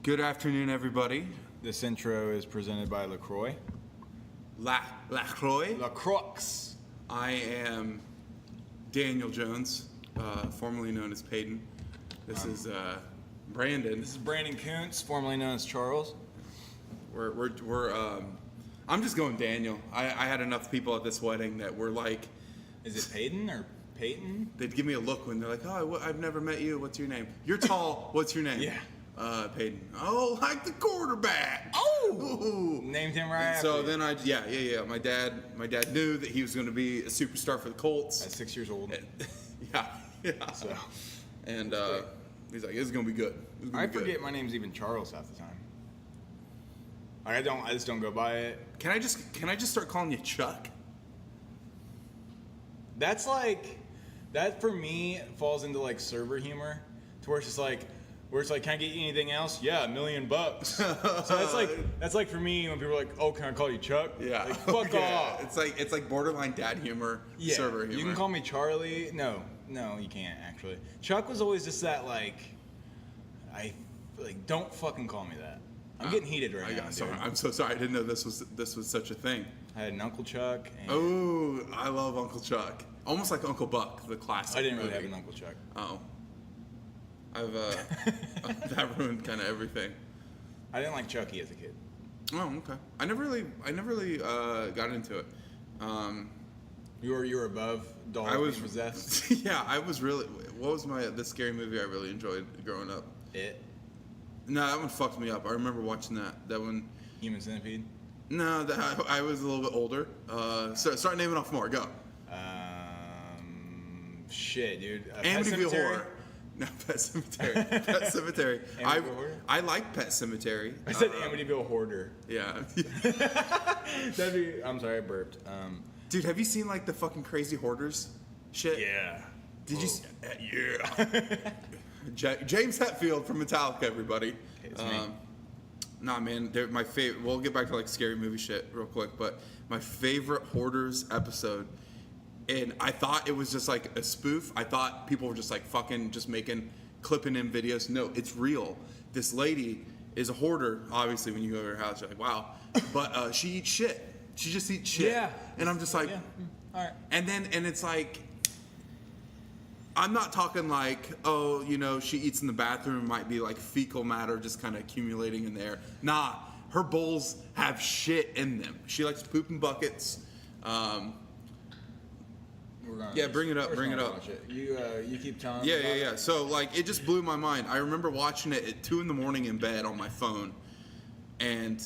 Good afternoon, everybody. This intro is presented by LaCroix. LaCroix. LaCroix. I am Daniel Jones, formerly known as Peyton. This is Brandon. This is Brandon Kuntz, formerly known as Charles. I'm just going Daniel. I had enough people at this wedding that were like, Is it Peyton or Peyton? they'd give me a look when they're like, oh, I've never met you. What's your name? You're tall. What's your name? Yeah. Peyton. Oh, like the quarterback. Oh. Named him right after. So you. then My dad knew that he was going to be a superstar for the Colts. At 6 years old. Yeah. So And he's like, "It's gonna be good." I forget my name's even Charles half the time. I just don't go by it. Can I just start calling you Chuck? That's like, that for me falls into like server humor, to where it's like, can I get you anything else? Yeah, $1 million. So that's like for me when people are like, oh, can I call you Chuck? Yeah. Like, fuck off. It's like borderline dad humor, Yeah, server humor. you can call me Charlie. No, you can't actually. Chuck was always just that don't fucking call me that. I'm getting heated right now, Sorry, dude. I'm so sorry. I didn't know this was such a thing. I had an Uncle Chuck. And Oh, I love Uncle Chuck. Almost like Uncle Buck, the classic. I didn't really movie. have an Uncle Chuck. Oh. I've that ruined kind of everything. I didn't like Chucky as a kid. Oh, okay. I never really got into it. You were above dolls I was being possessed. Yeah, I was really. What was the scary movie I really enjoyed growing up? It. No, that one fucked me up. I remember watching that one. Human Centipede. No, I was a little bit older. So start naming off more. Go. Shit, dude. Amityville Horror. No, Pet Cemetery. Pet Cemetery. Amityville Horror? I like Pet Cemetery. I said Amityville Hoarder. Yeah. That'd be. I'm sorry, I burped. Dude, have you seen like the fucking crazy hoarders shit? Yeah. Did you? Yeah. James Hetfield from Metallica, everybody. It's me. Nah, man, they're my favorite. We'll get back to like scary movie shit real quick, but my favorite Hoarders episode, and I thought it was just like a spoof. I thought people were just like fucking just clipping in videos. No, it's real. This lady is a hoarder. Obviously, when you go to her house, you're like, wow. But she eats shit. She just eats shit. Yeah. And I'm just like, Yeah. All right. and it's like, I'm not talking like, oh, she eats in the bathroom, might be like fecal matter just kind of accumulating in there. Nah, her bowls have shit in them. She likes to poop in buckets. Bring it up. Watch it. You keep telling me. Yeah. So like, it just blew my mind. I remember watching it at 2 a.m. in bed on my phone, and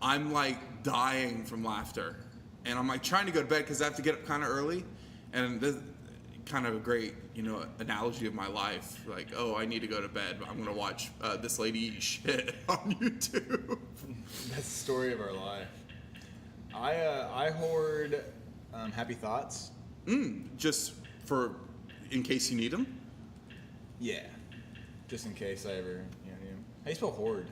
I'm like dying from laughter, and I'm like trying to go to bed because I have to get up kind of early, and this kind of a great analogy of my life. Like, oh, I need to go to bed, but I'm gonna watch this lady eat shit on YouTube. That's the story of our life. I hoard happy thoughts. Just in case you need them. Yeah, just in case I ever need them. How do you spell hoard?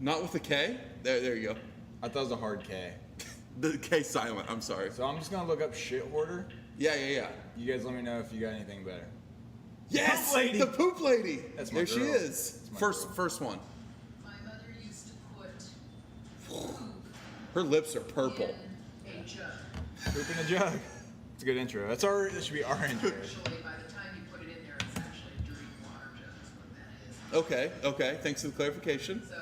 Not with a K. There you go. I thought it was a hard K. The K silent. I'm sorry. So I'm just gonna look up shit hoarder. Yeah. You guys let me know if you got anything better. Yes, Poop lady. the poop lady. That's my there girl. she is. That's my First one. My mother used to put Her lips are purple. in a jug. Poop in a jug. It's a good intro. That should be our intro. Actually, by the time you put it in there, it's actually a dirty water jug is what that is. Okay. Thanks for the clarification. So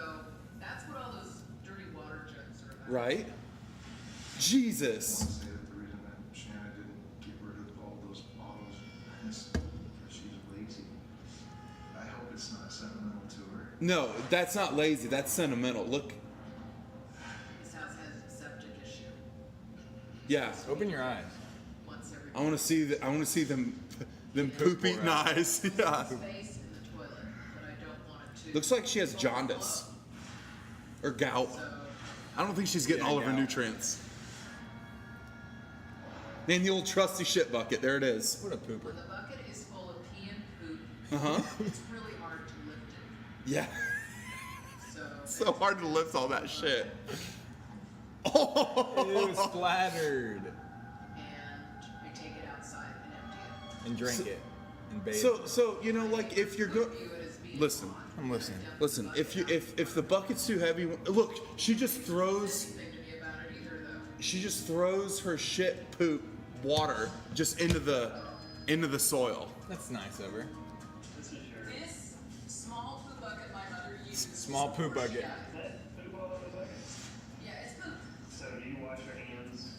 that's what all those dirty water jugs are about. Right. Jesus. Say that the reason that Shanna didn't get rid of all those bottles is because she's lazy. I hope it's not sentimental to her. No, that's not lazy. That's sentimental. Look. This house has a septic issue. Yeah. Open your eyes. Once every I want to see them poop eating eyes. Yeah. space in the toilet, but I don't want it to. Looks like she has jaundice or gout. So I don't think she's getting all of her gout. nutrients. And the old trusty shit bucket. There it is. What a pooper. when the bucket is full of pee and poop, Uh-huh. it's really hard to lift it. Yeah. So So hard to lift all that shit. It was splattered. and I take it outside and empty it. And drink it. And bathe. So like if you're View it as being listen. I'm listening. Listen, if the bucket's too heavy, look, she just throws Anything to me about it either, though. she just throws her shit poop water just into the soil. That's nice of her. This small poo bucket my mother used. Small poo bucket. Yeah, yeah, it's poop. So do you wash your hands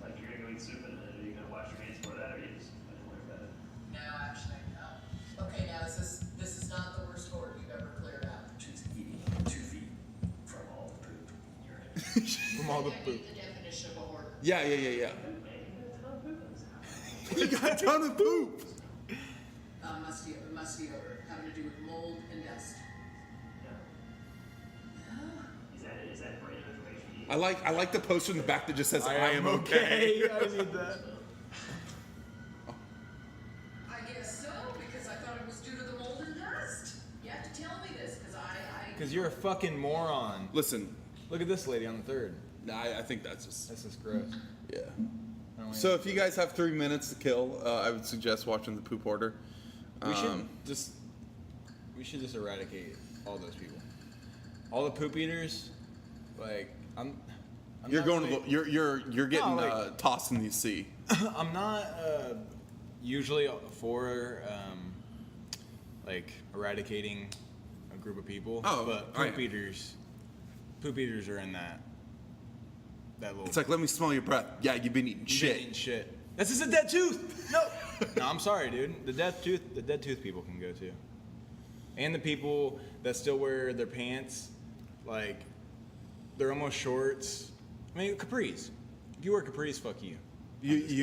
like you're gonna go eat soup in a minute? Are you gonna wash your hands for that, or you just don't worry about it? No, actually, no. Okay, now this is not the worst horde you've ever cleared out. She's eating 2 feet from all the poop you're in. From all the I poop. need the definition of a horde. Yeah. Man, you got a ton of poop in this house. You got a ton of poop. Musty odor, having to do with mold and dust. Yeah. Is that brand information? I like the poster in the back that just says I am I okay. need that. I guess so, because I thought it was due to the mold and dust. You have to tell me this, because I Because you're a fucking moron. Listen, Look at this lady on the third. I think that's just That's just gross. yeah. I don't So like if you guys have 3 minutes to kill, I would suggest watching the poop order. it. We should just eradicate all those people. All the poop eaters. Like I'm You're not going really- to you're getting No, like- tossed in the sea. I'm not usually for like eradicating a group of people. Oh, but right. poop eaters are in that little. It's like, let me smell your breath. Yeah, you've been eating You've shit. been eating shit. That's just a dead tooth. No, no, I'm sorry, dude. The dead tooth people can go too, and the people that still wear their pants, like they're almost shorts. I mean, capris. If you wear capris, fuck you.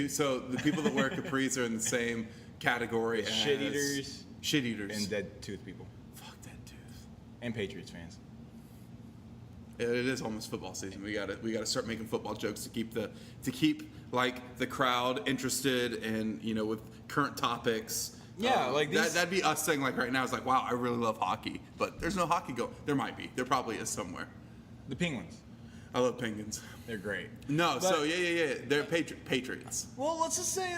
So the people that wear capris are in the same category as Shit eaters. Shit eaters. And dead tooth people. Fuck that tooth. And Patriots fans. It is almost football season. We gotta start making football jokes to keep like the crowd interested and with current topics. Yeah, like these- that'd be us saying like right now. It's like, wow, I really love hockey, but there's no hockey go. There might be. There probably is somewhere. The Penguins. I love Penguins. They're great. No, But- so yeah. They're Patriots. Well, let's just say,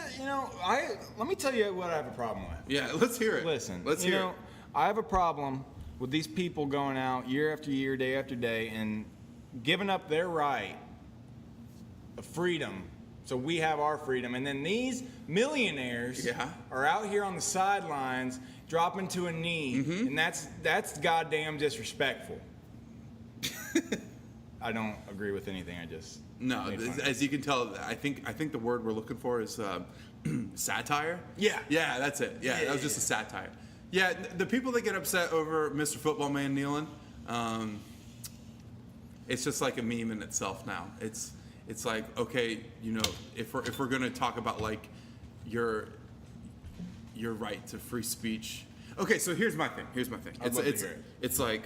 let me tell you what I have a problem with. Yeah, let's hear it. Listen, let's hear it. I have a problem with these people going out year after year, day after day, and giving up their right of freedom. So we have our freedom, and then these millionaires Yeah. are out here on the sidelines dropping to a knee, Mm-hmm. and that's goddamn disrespectful. I don't agree with anything I just No, made fun of. as you can tell, I think the word we're looking for is satire. Yeah. Yeah, that's it. Yeah, Yeah, that was just a satire. Yeah, the people that get upset over Mr. Football Man kneeling, it's just like a meme in itself now. It's like, okay, if we're gonna talk about like your right to free speech. Okay, so here's my thing. I'd love to hear it. It's like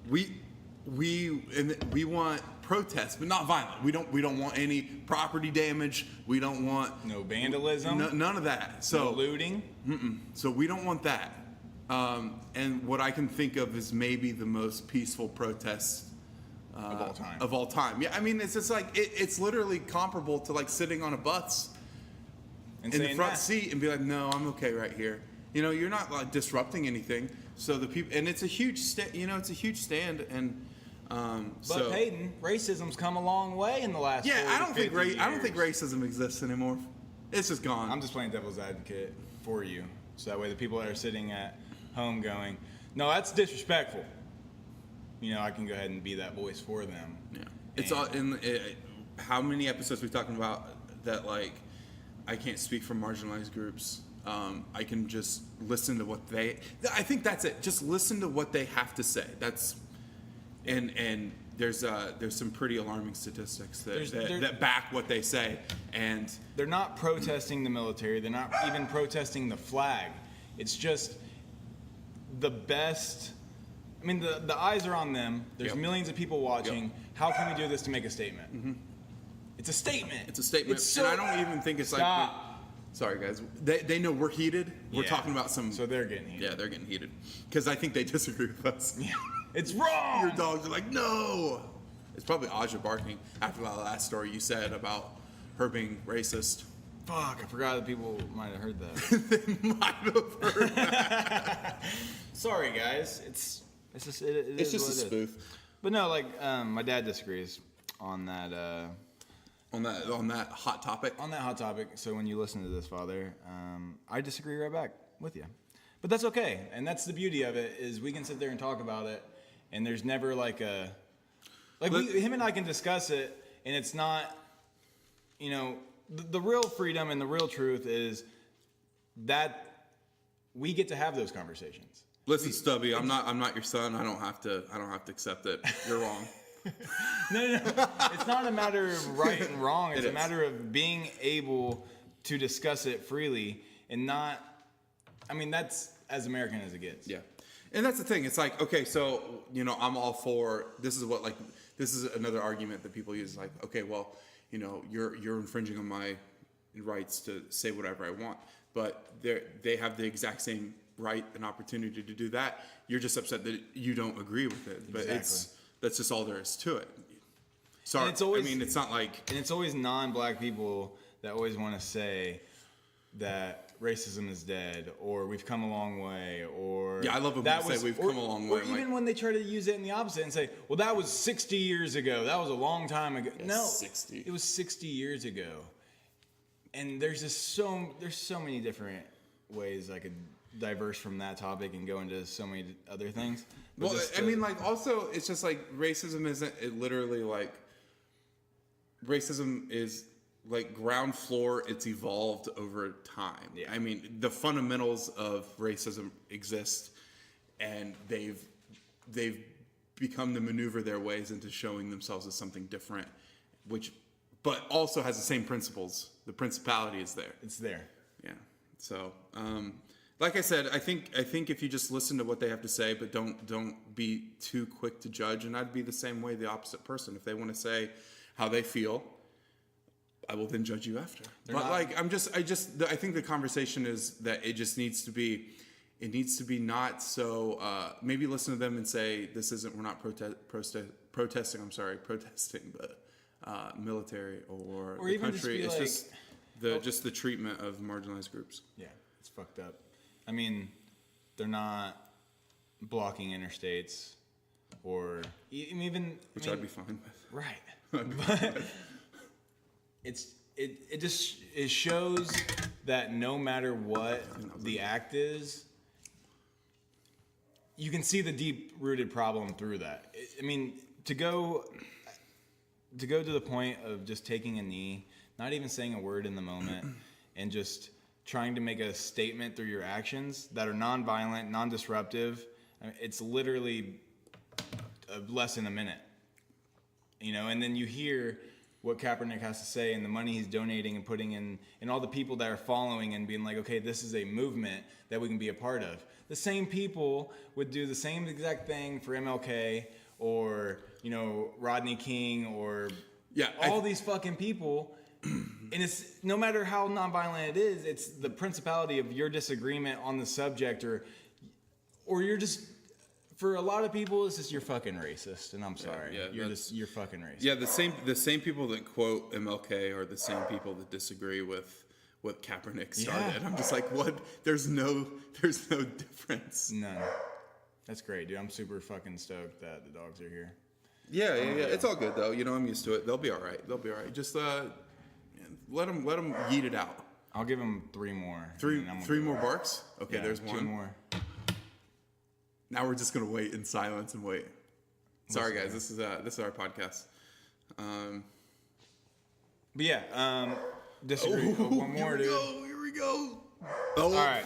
we want protests, but not violent. We don't want any property damage. We don't want No vandalism, none of that. no So looting. so we don't want that. And what I can think of is maybe the most peaceful protest Of all time. Yeah, I mean it's just like it's literally comparable to like sitting on a bus And in the saying front that. seat and be like, no, I'm okay right here. You're not like disrupting anything. So the people, and it's a huge it's a huge stand. And But so Peyton, racism's come a long way in the last. yeah, 40, I don't think 50 I don't think years. racism exists anymore. It's just gone. I'm just playing devil's advocate for you, so that way the people that are sitting at home going, "No, that's disrespectful." I can go ahead and be that voice for them. Yeah, it's all in. How many episodes we talking about that? Like, I can't speak for marginalized groups. I can just listen to what they. I think that's it. Just listen to what they have to say. That's, and there's some pretty alarming statistics that back what they say. And They're not protesting the military. They're not even protesting the flag. It's just the best. I mean, the eyes are on them. There's Yep. millions of people watching. Yep. How can we do this to make a statement? It's a statement. it's a statement. It's so- and I don't even think it's like. Stop. Sorry, guys. They know we're heated. We're Yeah. talking about some. So they're getting heated. Yeah, they're getting heated because I think they disagree with us. Yeah. It's wrong. Your dogs are like, no. It's probably Aja barking after that last story you said about her being racist. Fuck, I forgot that people might have heard that. They might have heard. Sorry, guys. It's just it It's is just a what it is. spoof But no, like my dad disagrees on that on that hot topic. hot topic. So when you listen to this, Father, I disagree right back with you. But that's okay, and that's the beauty of it is we can sit there and talk about it, and there's never like a him and I can discuss it, and it's not, you know, the real freedom and the real truth is that we get to have those conversations. Listen, Stubby, I'm not your son. I don't have to accept it. You're wrong. No. It's not a matter of right and wrong. It's It a is. matter of being able to discuss it freely and not. I mean, that's as American as it gets. Yeah. And that's the thing. It's like, okay, so, you know, I'm all for this is another argument that people use, like, okay, well, you know, you're infringing on my rights to say whatever I want. But they have the exact same right and opportunity to do that. You're just upset that you don't agree with it. But Exactly. that's just all there is to it. Sorry. And it's always- I mean, it's not like And it's always non-black people that always want to say that racism is dead, or we've come a long way, or Yeah, I love when that people say we've come a long way. Or I'm even like- when they try to use it in the opposite and say, "Well, that was 60 years ago. That was a long time ago." Yeah, no, 60. It was 60 years ago. And there's so many different ways I could diverse from that topic and go into so many other things. But well, just I to- mean, like, also, it's just like racism isn't it literally like racism is like ground floor. It's evolved over time. Yeah. I mean, the fundamentals of racism exist, and they've become to maneuver their ways into showing themselves as something different, but also has the same principles. The principality is there. it's there. Yeah. So, like I said, I think if you just listen to what they have to say, but don't be too quick to judge, and I'd be the same way, the opposite person. If they want to say how they feel, I will then judge you after. They're But not- like, I think the conversation is that it just needs to be, not so. Maybe listen to them and say, we're not protesting. I'm sorry, protesting the military or the even just country. be It's like- just the treatment of marginalized groups. Yeah, it's fucked up. I mean, they're not blocking interstates or even. Which I mean, I'd be fine with. right. But it shows that no matter what the act is, you can see the deep-rooted problem through that. I mean, to go to the point of just taking a knee, not even saying a word in the moment, and just trying to make a statement through your actions that are non-violent, non-disruptive, I mean, it's literally less than a minute. You know, and then you hear what Kaepernick has to say and the money he's donating and putting in, and all the people that are following and being like, okay, this is a movement that we can be a part of. The same people would do the same exact thing for MLK or, you know, Rodney King or all these fucking people. And it's no matter how nonviolent it is, it's the principality of your disagreement on the subject or you're just, for a lot of people, it's just you're fucking racist, and I'm sorry. yeah, You're fucking racist. Yeah, the same people that quote MLK are the same people that disagree with what Kaepernick started. Yeah. I'm just like, what? There's no difference. None. That's great, dude. I'm super fucking stoked that the dogs are here. Yeah. It's all good though. You know, I'm used to it. They'll be all right. Just let them yeet it out. I'll give them 3 more. Three and I'm gonna three go. more barks. Okay, Yeah, there's 2 one. more. Now we're just gonna wait in silence and wait. Sorry guys, this is our podcast. But yeah, disagree. One more, dude. Here we go. Oh, All right.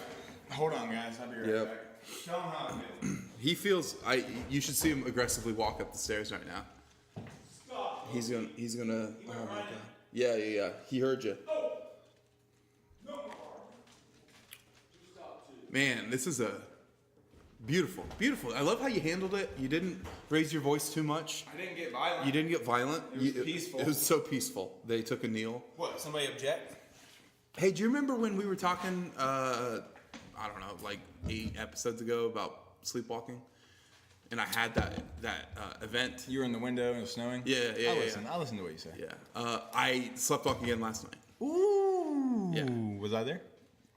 Hold on, guys. I'll be right Yep. back. Tell him how it feels. He feels. You should see him aggressively walk up the stairs right now. Stop. He's gonna. Oh my god. Yeah. He heard you. Man, this is a beautiful. I love how you handled it. You didn't raise your voice too much. I didn't get violent. You didn't get violent. It was peaceful. It was so peaceful. They took a kneel. What? Somebody object? Hey, do you remember when we were talking? I don't know, like 8 episodes ago about sleepwalking, and I had that event. You were in the window and it was snowing? Yeah. I listened to what you said. Yeah. I slept walk again last night. Ooh. Yeah. Was I there?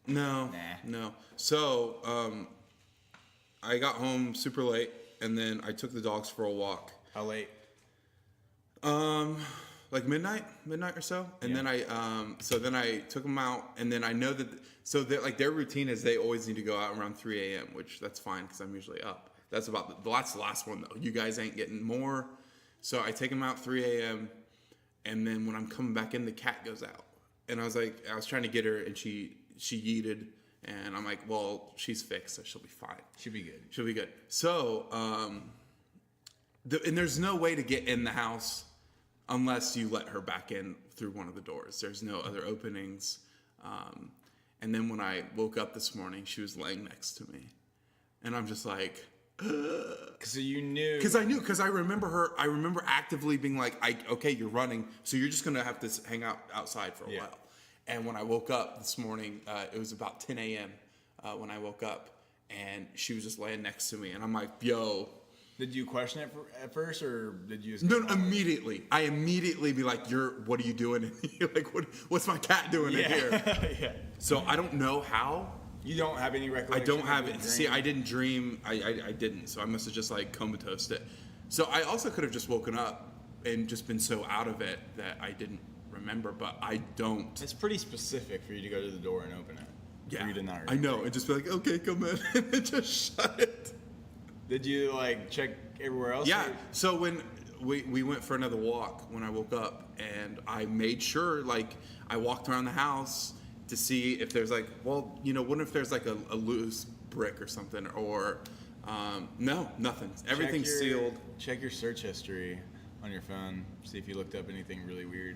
No, no. So, I got home super late, and then I took the dogs for a walk. How late? Like midnight or so, and then then I took them out, and then I know that like their routine is they always need to go out around 3 a.m., which that's fine because I'm usually up. That's about that's the last one though. You guys ain't getting more, so I take them out 3 a.m., and then when I'm coming back in, the cat goes out, and I was trying to get her, and she yeeted, and I'm like, well, she's fixed, so she'll be fine. Should be good. She'll be good. So, and there's no way to get in the house unless you let her back in through one of the doors. There's no other openings. And then when I woke up this morning, she was laying next to me. And I'm just like, So you knew. because I remember actively being like, okay, you're running, so you're just going to have to hang out outside for a while. And when I woke up this morning, it was about 10 a.m. When I woke up, and she was just laying next to me. And I'm like, yo. Did you question it at first, or did you just... No, immediately. I immediately be like, what are you doing in here? Like, what's my cat doing in here? Yeah. So I don't know how. You don't have any I recollection? don't have of it. the See, dream? I didn't dream. I didn't. So I must have just like comatose it. So I also could have just woken up and just been so out of it that I didn't remember, but I don't. It's pretty specific for you to go to the door and open it. Yeah, For you to not I know. And just be like, okay, come in, and then just shut it. Did you like check everywhere else? Yeah. or- So when we went for another walk when I woke up, and I made sure, like, I walked around the house to see if there's like, well, what if there's like a loose brick or something, or no, nothing. Everything's Check your- sealed. Check your search history on your phone. See if you looked up anything really weird.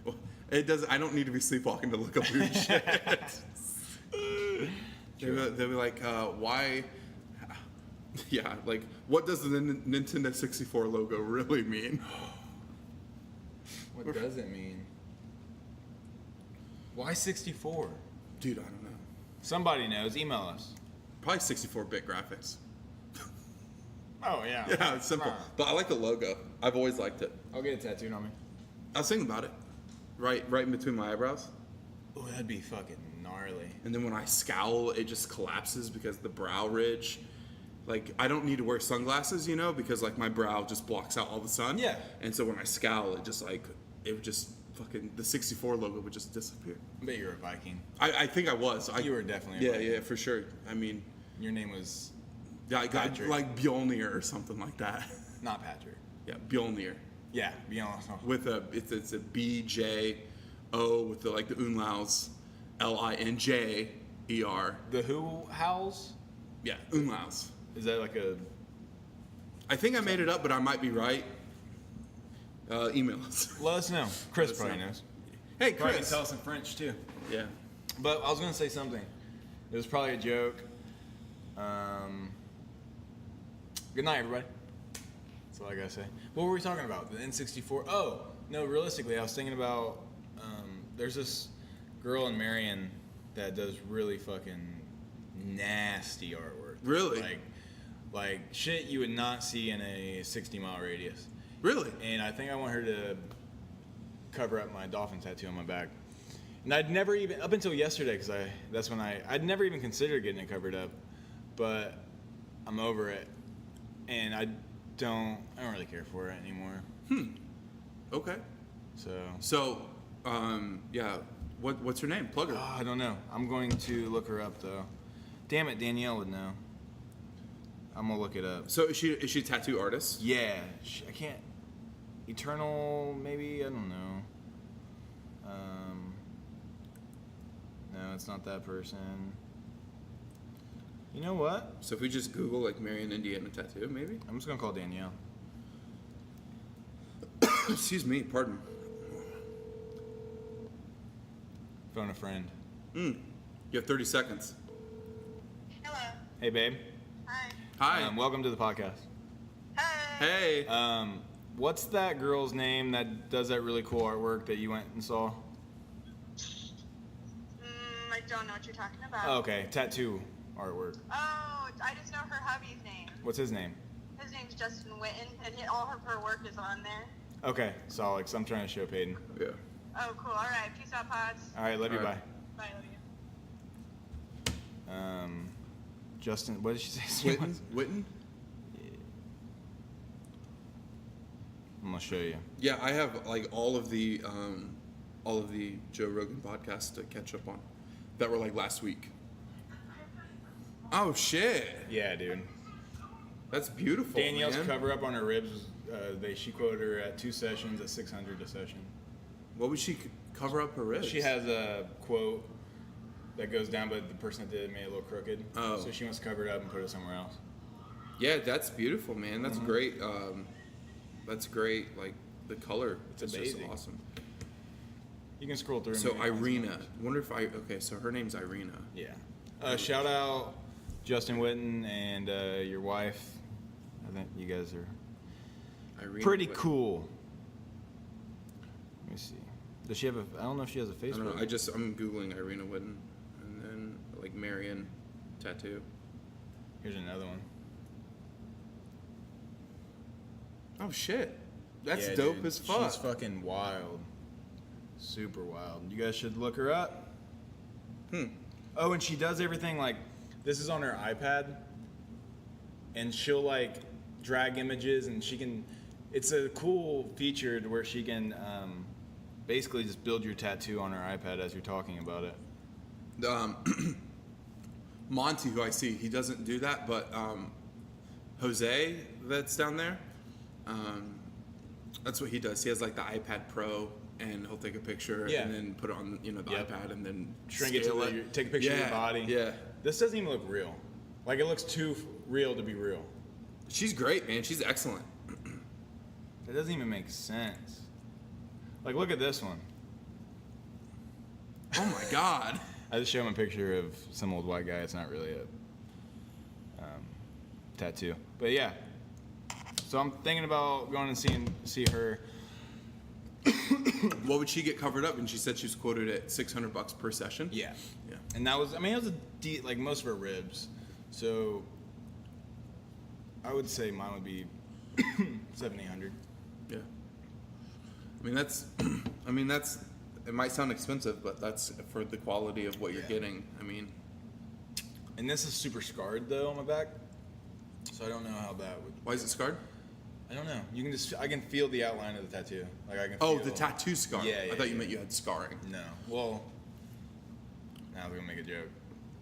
Well, it does. I don't need to be sleepwalking to look up weird shit. They'll be like, why? Yeah, like, what does the Nintendo 64 logo really mean? What does it mean? Why 64? Dude, I don't know. Somebody knows. Email us. Probably 64-bit graphics. Oh yeah. Yeah, it's simple. But I like the logo. I've always liked it. I'll get it tattooed on me. I was thinking about it. Right in between my eyebrows. Oh, that'd be fucking gnarly. And then when I scowl, it just collapses because the brow ridge. Like, I don't need to wear sunglasses, because like my brow just blocks out all the sun. Yeah. And so when I scowl, it would just fucking, the 64 logo would just disappear. I bet you're a Viking. I think I was. You were definitely a Yeah, Viking. yeah, for sure. I mean, Your name was like Bjolnir or something like that. not Patrick. Yeah, Bjolnir. Yeah, beyond. With it's a B-J-O with the umlauts, Linjer. The Who howls? Yeah, umlauts. Is that like a? I think I made it up, but I might be right. Email us. Let us know. Chris Let us probably know. knows. Hey, Probably can Chris. tell us in French too. Yeah. But I was gonna say something. It was probably a joke. Good night, everybody. That's all I gotta say. What were we talking about? The N64. Oh no, realistically, I was thinking about. There's this girl in Marion that does really fucking nasty artwork. Really? Like shit you would not see in a 60-mile radius. Really? And I think I want her to cover up my dolphin tattoo on my back. And I'd never even, up until yesterday, because I'd never even considered getting it covered up, but I'm over it, and I don't really care for it anymore. Okay. So, Yeah. What's her name? Plug her. I don't know. I'm going to look her up though. Damn it, Danielle would know. I'm gonna look it up. So is she a tattoo artist? Yeah, I can't. Eternal, maybe, I don't know. No, it's not that person. You know what? So if we just Google like Marion, Indiana tattoo, maybe. I'm just gonna call Danielle. Excuse me. Pardon. Phone a friend. You have 30 seconds. Hello. Hey, babe. Hi. Hi. Welcome to the podcast. Hey. Hey. What's that girl's name that does that really cool artwork that you went and saw? I don't know what you're talking about. Oh, okay, tattoo artwork. Oh, I just know her hubby's name. What's his name? His name's Justin Witten, and all of her work is on there. Okay, solid. 'Cause I'm trying to show Peyton. Yeah. Oh, cool. All right. Peace out, pods. All right, love you. All right. Bye. Bye. Love you. Justin, what did she say? Witten? Witten? I'm gonna show you. Yeah, I have like all of the Joe Rogan podcasts to catch up on that were like last week. Oh shit, Yeah, dude. that's beautiful. Danielle's man. cover up on her ribs was she quoted her at 2 sessions at $600 a session. What would she cover up her ribs? She has a quote that goes down, but the person that did it made it a little crooked. Oh. So she must cover it up and put it somewhere else. Yeah, that's beautiful, man. That's Mm-hmm. great. That's great. Like the color, It's just amazing. awesome. You can scroll through. and So maybe find some Irina, others. wonder if okay. So her name's Irina. Yeah. Shout out Justin Witten and your wife. I think you guys are Irina. pretty Witten. cool. Let me see. Does she have a? I don't know if she has a I don't know. Facebook. I'm googling Irina Witten, and then like Marion tattoo. Here's another one. Oh shit, that's Yeah, dope dude. as fuck. She's fucking wild. Super wild. You guys should look her up. Oh, and she does everything like this is on her iPad, and she'll like drag images, and she can. It's a cool feature to where she can basically just build your tattoo on her iPad as you're talking about it. Monty, who I see, he doesn't do that, but Jose, that's down there, that's what he does. He has like the iPad Pro, and he'll take a picture Yeah. and then put it on, the Yep. iPad, and then Shrink it to scale take a picture of your body. Yeah, This doesn't even look real. Like it looks too real to be real. she's great, man. She's excellent. It doesn't even make sense. Like look at this one. Oh my god. I just showed him a picture of some old white guy. It's not really a tattoo, but yeah. So I'm thinking about going and see her. What would she get covered up? And she said she was quoted at $600 per session. Yeah, Yeah. and that was. I mean, it was like most of her ribs. So I would say mine would be 700-800. Yeah. I mean that's. It might sound expensive, but that's for the quality of what you're Yeah. getting. I mean, And this is super scarred though on my back, so I don't know how that would. why is it scarred? I don't know. You can just. I can feel the outline of the tattoo. Like I can. Oh, feel, the tattoo scar. Yeah, I thought you yeah. meant you had scarring. No. Well, now we're gonna make a joke.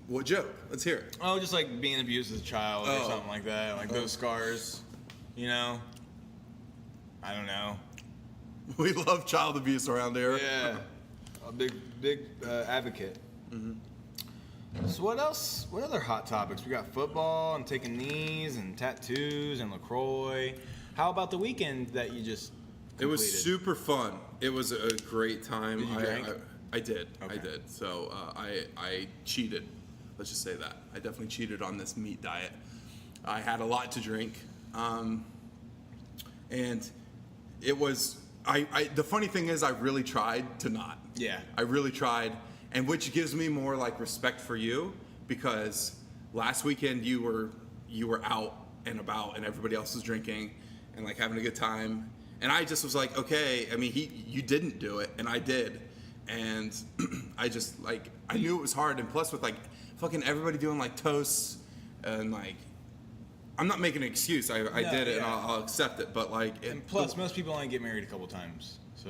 What joke? Let's hear it. Oh, just like being abused as a child or Oh. something like that. Like those scars, you know? I don't know. We love child abuse around here. Yeah. A big advocate. So what else? What other hot topics? We got football and taking knees and tattoos and LaCroix. How about the weekend that you just It was completed? super fun. It was a great time. Did you drink? I did. I Okay. did. So I cheated. Let's just say that. I definitely cheated on this meat diet. I had a lot to drink. And it was, the funny thing is I really tried to not. Yeah. I really tried. And which gives me more like respect for you, because last weekend you were out and about and everybody else was drinking and like having a good time. And I just was like, okay, I mean, you didn't do it and I did. And I just like, I knew it was hard. And plus with like fucking everybody doing like toasts and like, I'm not making an excuse. I did it and yeah. I'll accept it. But like, And plus, most people only get married a couple times, so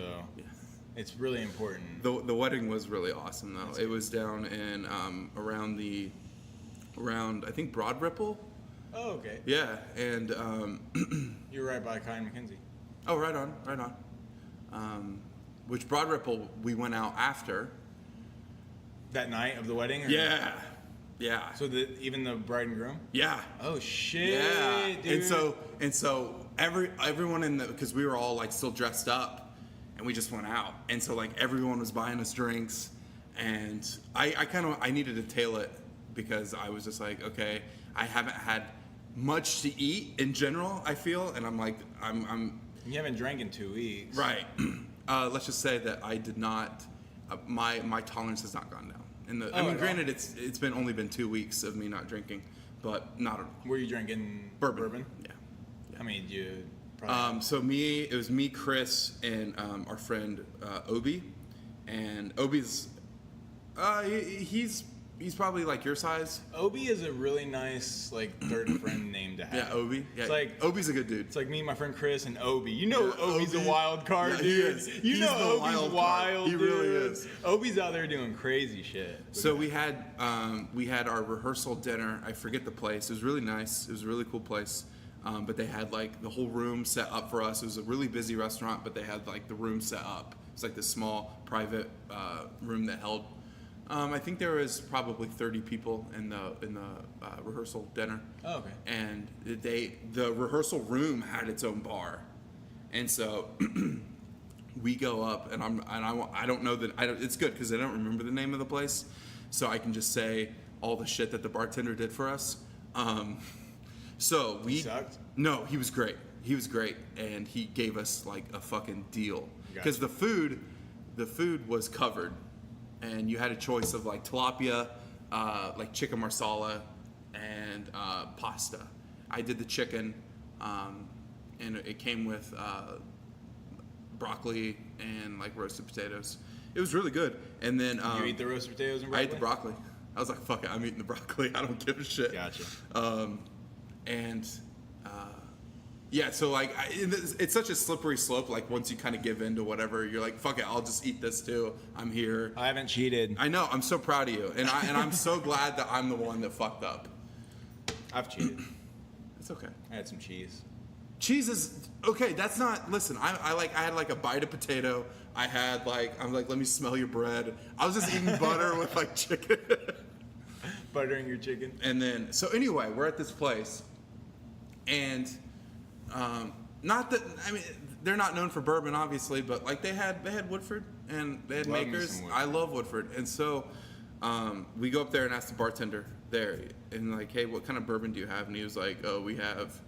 it's really important. the wedding was really awesome though. It was down in around I think Broad Ripple. Oh, okay. Yeah, and You're right by Kai and McKenzie. oh, right on. Which Broad Ripple we went out after. That night of the wedding? Or? Yeah. So even the bride and groom? Yeah. Oh shit! Yeah. Dude. And so everyone in the, because we were all like still dressed up, and we just went out, and so like everyone was buying us drinks, and I needed to tail it because I was just like, okay, I haven't had much to eat in general, I feel, and I'm like I'm You haven't drank in 2 weeks. right. Let's just say that I did not. My tolerance has not gone down. I mean, at granted, it's been only been 2 weeks of me not drinking, but not at all. Were you drinking Bourbon. Yeah. How many did you? Probably So it was me, Chris, and our friend Obi, And Obi's, he's probably like your size. Obi is a really nice like third friend name to have. Yeah, Obi. Yeah, It's like Obi's a good dude. It's like me and my friend Chris and Obi. You know Yeah, Obi's Obi- a wild card, yeah, he dude. is. You He's know the Obi's wild wild, card. He dude. really is. Obi's out there doing crazy shit. So we had our rehearsal dinner. I forget the place. It was really nice. It was a really cool place. But they had like the whole room set up for us. It was a really busy restaurant, but they had like the room set up. It's like this small private room that held. I think there was probably 30 people in the rehearsal dinner. Oh, okay. And the rehearsal room had its own bar, and so we go up, and I don't know that it's good because I don't remember the name of the place, so I can just say all the shit that the bartender did for us. So we Sucked? No, he was great. He was great, and he gave us like a fucking deal because Gotcha. the food was covered, and you had a choice of like tilapia, like chicken marsala, and pasta. I did the chicken, and it came with broccoli and like roasted potatoes. It was really good. And then You eat the roasted potatoes and I broccoli? ate the broccoli. I was like, fuck it, I'm eating the broccoli. I don't give a shit. Gotcha. And yeah, so like it's such a slippery slope. Like once you kind of give in to whatever, you're like, fuck it, I'll just eat this too. I'm here. I haven't cheated. I know. I'm so proud of you, and I'm so glad that I'm the one that fucked up. I've cheated. It's okay. I had some cheese. Cheese is okay. That's not. Listen, I had like a bite of potato. I'm like, let me smell your bread. I was just eating butter with like chicken. Buttering your chicken. And then, so anyway, we're at this place, and not that, I mean, they're not known for bourbon, obviously, but like they had Woodford, and they had Love me makers. some Woodford. I love Woodford, and so we go up there and ask the bartender there, and like, hey, what kind of bourbon do you have? And he was like, oh, we have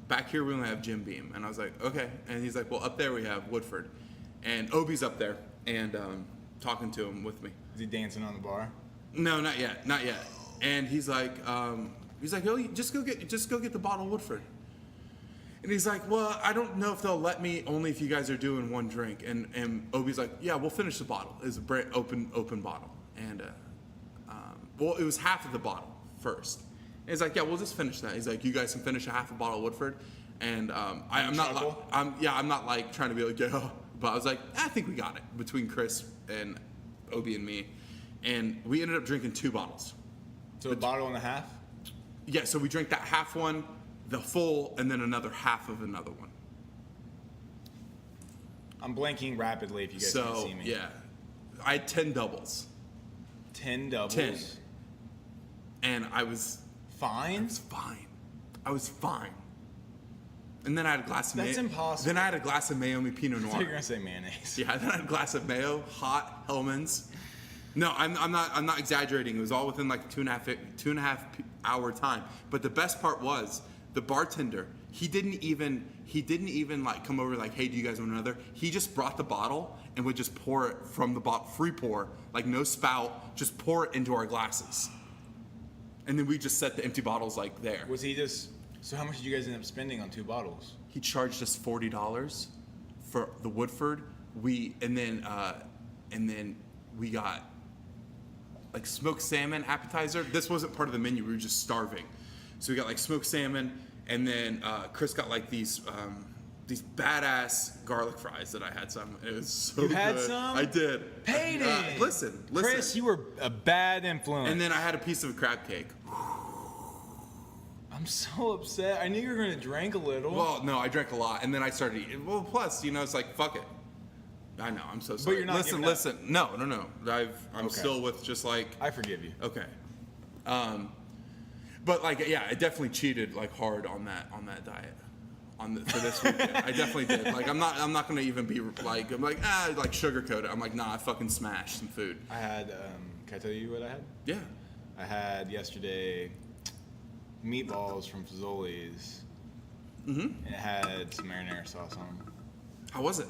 back here we only have Jim Beam, and I was like, okay, and he's like, well, up there we have Woodford, and Obi's up there, and talking to him with me. Is he dancing on the bar? No, not yet, not yet. And he's like, oh, just go get the bottle of Woodford. And he's like, well, I don't know if they'll let me, only if you guys are doing one drink. And Obi's like, yeah, we'll finish the bottle. It's a open bottle. And well, it was half of the bottle first. And he's like, yeah, we'll just finish that. He's like, you guys can finish a half a bottle of Woodford. And I'm not like trying to be like, yeah, but I was like, I think we got it between Chris and Obi and me. And we ended up drinking 2 bottles. So a bottle and a half? Yeah, so we drank that half one, the full, and then another half of another one. I'm blanking rapidly if you guys can't So, see me. yeah. I had 10 doubles. 10 doubles. 10. And I was Fine? fine. I was fine. And then I had a glass of That's impossible. Then I had a glass of Mayomi Pinot I thought you were Noir. gonna say mayonnaise. Yeah, then I had a glass of mayo, hot Hellman's. No, I'm not exaggerating. It was all within like 2.5 hour time. But the best part was the bartender. He didn't even like come over like, hey, do you guys want another? He just brought the bottle and would just pour it from the bottle, free pour, like no spout, just pour it into our glasses. And then we just set the empty bottles like there. Was he just? So how much did you guys end up spending on 2 bottles? He charged us $40 for the Woodford. And then we got like smoked salmon appetizer. This wasn't part of the menu. We were just starving, so we got like smoked salmon, and then Chris got like these badass garlic fries that I had some. It was so You good. had some? I did. Payday. Listen. Chris, you were a bad influence. And then I had a piece of crab cake. I'm so upset. I knew you were gonna drink a little. Well, no, I drank a lot, and then I started eating. Well, plus, it's like, fuck it. I know, I'm so sorry. you're not giving up. Listen. No. I'm Okay. still with just like, I forgive you. okay. But like, yeah, I definitely cheated like hard on that diet. For this weekend. I definitely did. Like, I'm not gonna even be like, like sugarcoat it. I'm like, nah, I fucking smashed some food. I had. Can I tell you what I had? Yeah. I had yesterday meatballs from Fazoli's. Mm-hmm. And it had some marinara sauce on them. How was it?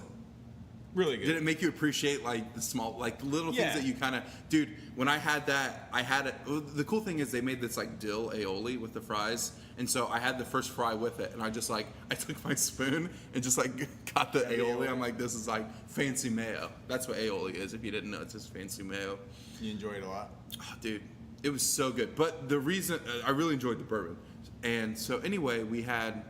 Really good. Did it make you appreciate like the small, like little Yeah. things that you kind of, dude? When I had that, I had it. The cool thing is they made this like dill aioli with the fries, and so I had the first fry with it, and I just like I took my spoon and just like got the aioli. I'm like, this is like fancy mayo. That's what aioli is. If you didn't know, it's just fancy mayo. You enjoy it a lot. Oh, dude, it was so good. But the reason I really enjoyed the bourbon, and so anyway, we had.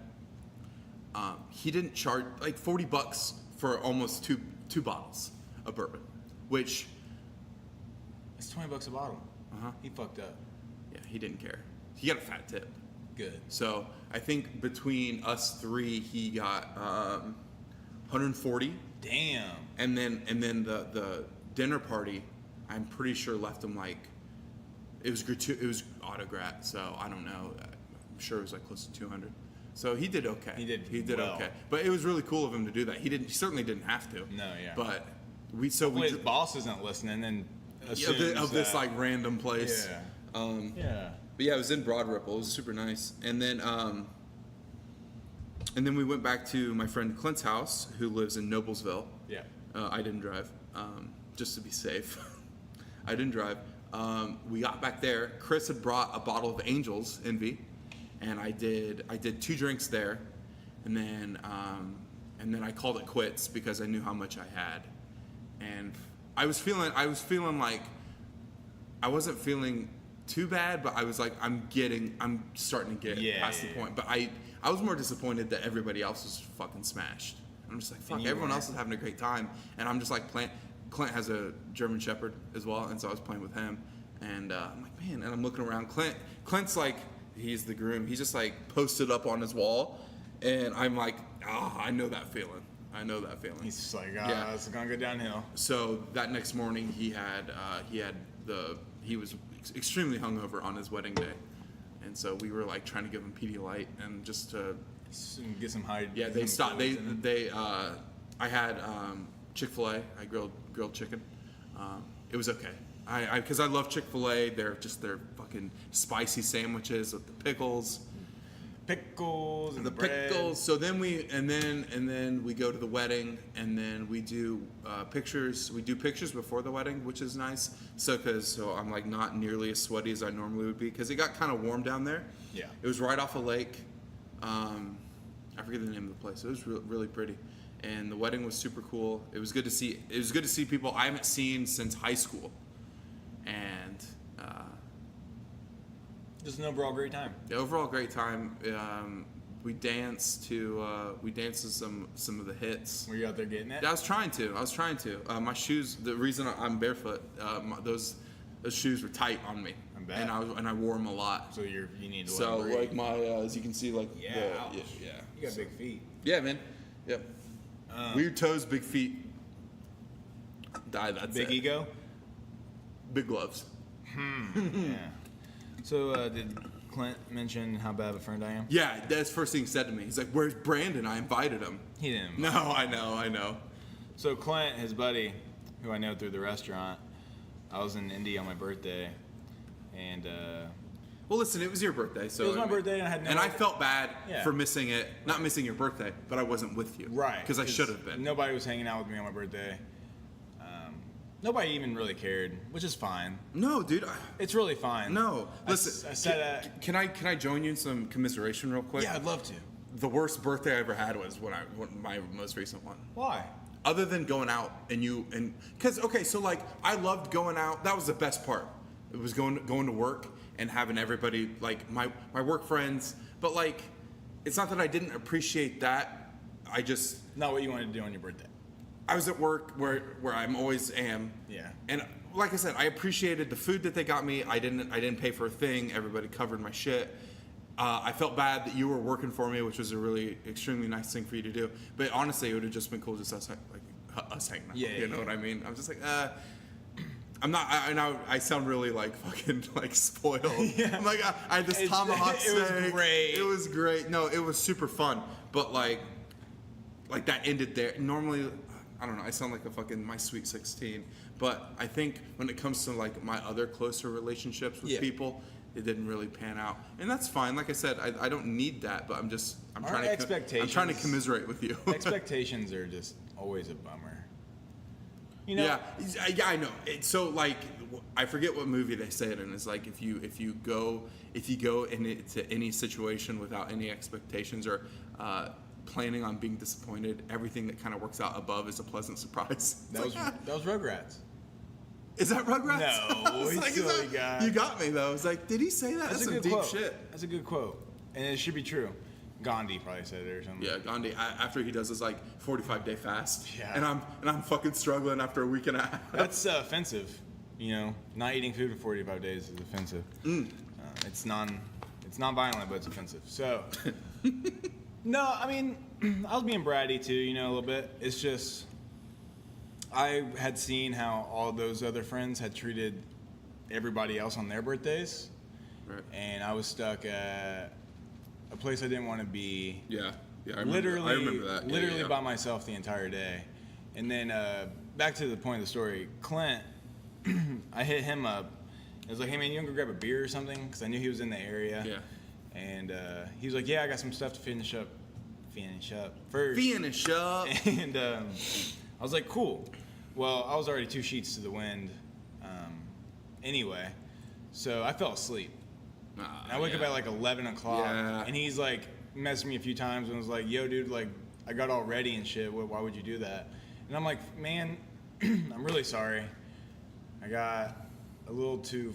He didn't charge like $40 for almost two bottles of bourbon, which It's $20 a bottle. Uh-huh. He fucked up. yeah, he didn't care. He got a fat tip. Good. So I think between us three, he got 140, Damn. and then the dinner party, I'm pretty sure left him like it was it was autograt. So I don't know. I'm sure it was like close to 200. So he did okay. He did well. okay. But it was really cool of him to do that. He certainly didn't have to. No, yeah. But Hopefully his boss isn't listening and assumes of this that- like random place. Yeah. Yeah. But yeah, it was in Broad Ripple. It was super nice. And then we went back to my friend Clint's house, who lives in Noblesville. Yeah. I didn't drive, just to be safe. I didn't drive. We got back there. Chris had brought a bottle of Angel's Envy, and I did 2 drinks there, and then I called it quits because I knew how much I had, and I was feeling like I wasn't feeling too bad, but I was like I'm starting to get past the point. But I was more disappointed that everybody else was fucking smashed. I'm just like, fuck, you everyone weren't. else is having a great time, and I'm just like playing. Clint has a German Shepherd as well, and so I was playing with him, and I'm like, man, and I'm looking around. Clint's like, he's the groom. He's just like posted up on his wall, and I'm like, I know that feeling. He's just like, Yeah. it's gonna go downhill. So that next morning, he was extremely hungover on his wedding day, and so we were like trying to give him Pedialyte and just to Get some high. yeah. They stopped. I had Chick-fil-A. I grilled chicken. It was okay. Because I love Chick-fil-A. They're fucking spicy sandwiches with the pickles. Pickles and The bread. pickles. So then we go to the wedding, and then we do pictures. We do pictures before the wedding, which is nice. So I'm like not nearly as sweaty as I normally would be because it got kind of warm down there. Yeah. It was right off a lake. I forget the name of the place. It was really pretty, and the wedding was super cool. It was good to see. It was good to see people I haven't seen since high school, and Just an overall great time. the overall great time. We danced to some of the hits. Were you out there getting it? I was trying to. My shoes. The reason I'm barefoot. Those shoes were tight on me. I bet. And I wore them a lot. So you need to let So them breathe. like my as you can see like Yeah, ouch. yeah. You got big feet. Yeah, man. Yep. Weird toes, big feet. That's Big it. ego. Big gloves. Yeah. So did Clint mention how bad of a friend I am? Yeah, that's the first thing he said to me. He's like, "Where's Brandon? I invited him." He didn't. No, I know. So Clint, his buddy, who I know through the restaurant, I was in Indy on my birthday, and Well, listen, it was your birthday, so It was my birthday, and I had no and I idea. felt bad Yeah. for missing it, not missing your birthday, but I wasn't with you, right, Because I should have been. Nobody was hanging out with me on my birthday. Nobody even really cared, which is fine. No, dude. It's really fine. No, I listen. said, can I join you in some commiseration real quick? yeah, I'd love to. The worst birthday I ever had was when my most recent one. Why? Other than going out because so like I loved going out. That was the best part. It was going to work and having everybody like my work friends. But like, it's not that I didn't appreciate that. I just Not what you wanted to do on your birthday. I was at work where I'm always am. Yeah. And like I said, I appreciated the food that they got me. I didn't pay for a thing. Everybody covered my shit. I felt bad that you were working for me, which was a really extremely nice thing for you to do. But honestly, it would have just been cool just us hanging out. Yeah, You know yeah. what I mean? I'm just like, I'm not. I sound really like fucking like spoiled. Yeah. I'm like I had this It's- tomahawk it was steak. great. It was great. No, it was super fun. But like that ended there. Normally, I don't know. I sound like a fucking my sweet 16. But I think when it comes to like my other closer relationships with Yeah. people, it didn't really pan out, and that's fine. Like I said, I don't need that. But I'm Our trying to expectations- I'm trying to commiserate with you. Expectations are just always a bummer. You know? Yeah, I know. So like, I forget what movie they say it in. It's like if you go into any situation without any expectations or planning on being disappointed, everything that kind of works out above is a pleasant surprise. That was Rugrats. Is that Rugrats? No, I was he's like, silly guy. You got me though. I was like, did he say that? That's a some good deep quote. shit. That's a good quote, and it should be true. Gandhi probably said it or something. Yeah, Gandhi. After he does his like 45-day fast, Yeah. and I'm fucking struggling after a week and a half. That's offensive. You know, not eating food for 45 days is offensive. It's non-violent, but it's offensive. So, no, I mean, I was being bratty too, you know, a little bit. It's just, I had seen how all those other friends had treated everybody else on their birthdays, Right. and I was stuck at a place I didn't want to be. Yeah. I Literally remember that. Yeah. by myself the entire day. And then back to the point of the story, Clint, I hit him up. I was like, hey man, you want to go grab a beer or something? Because I knew he was in the area. Yeah. And he was like, yeah, I got some stuff to finish up first. Finish up. And I was like, cool. Well, I was already 2 sheets to the wind anyway. So I fell asleep. I wake up at like 11 o'clock, Yeah. and he's like messaged me a few times and was like, yo, dude, like, I got all ready and shit. Why would you do that? And I'm like, man, I'm really sorry. I got a little too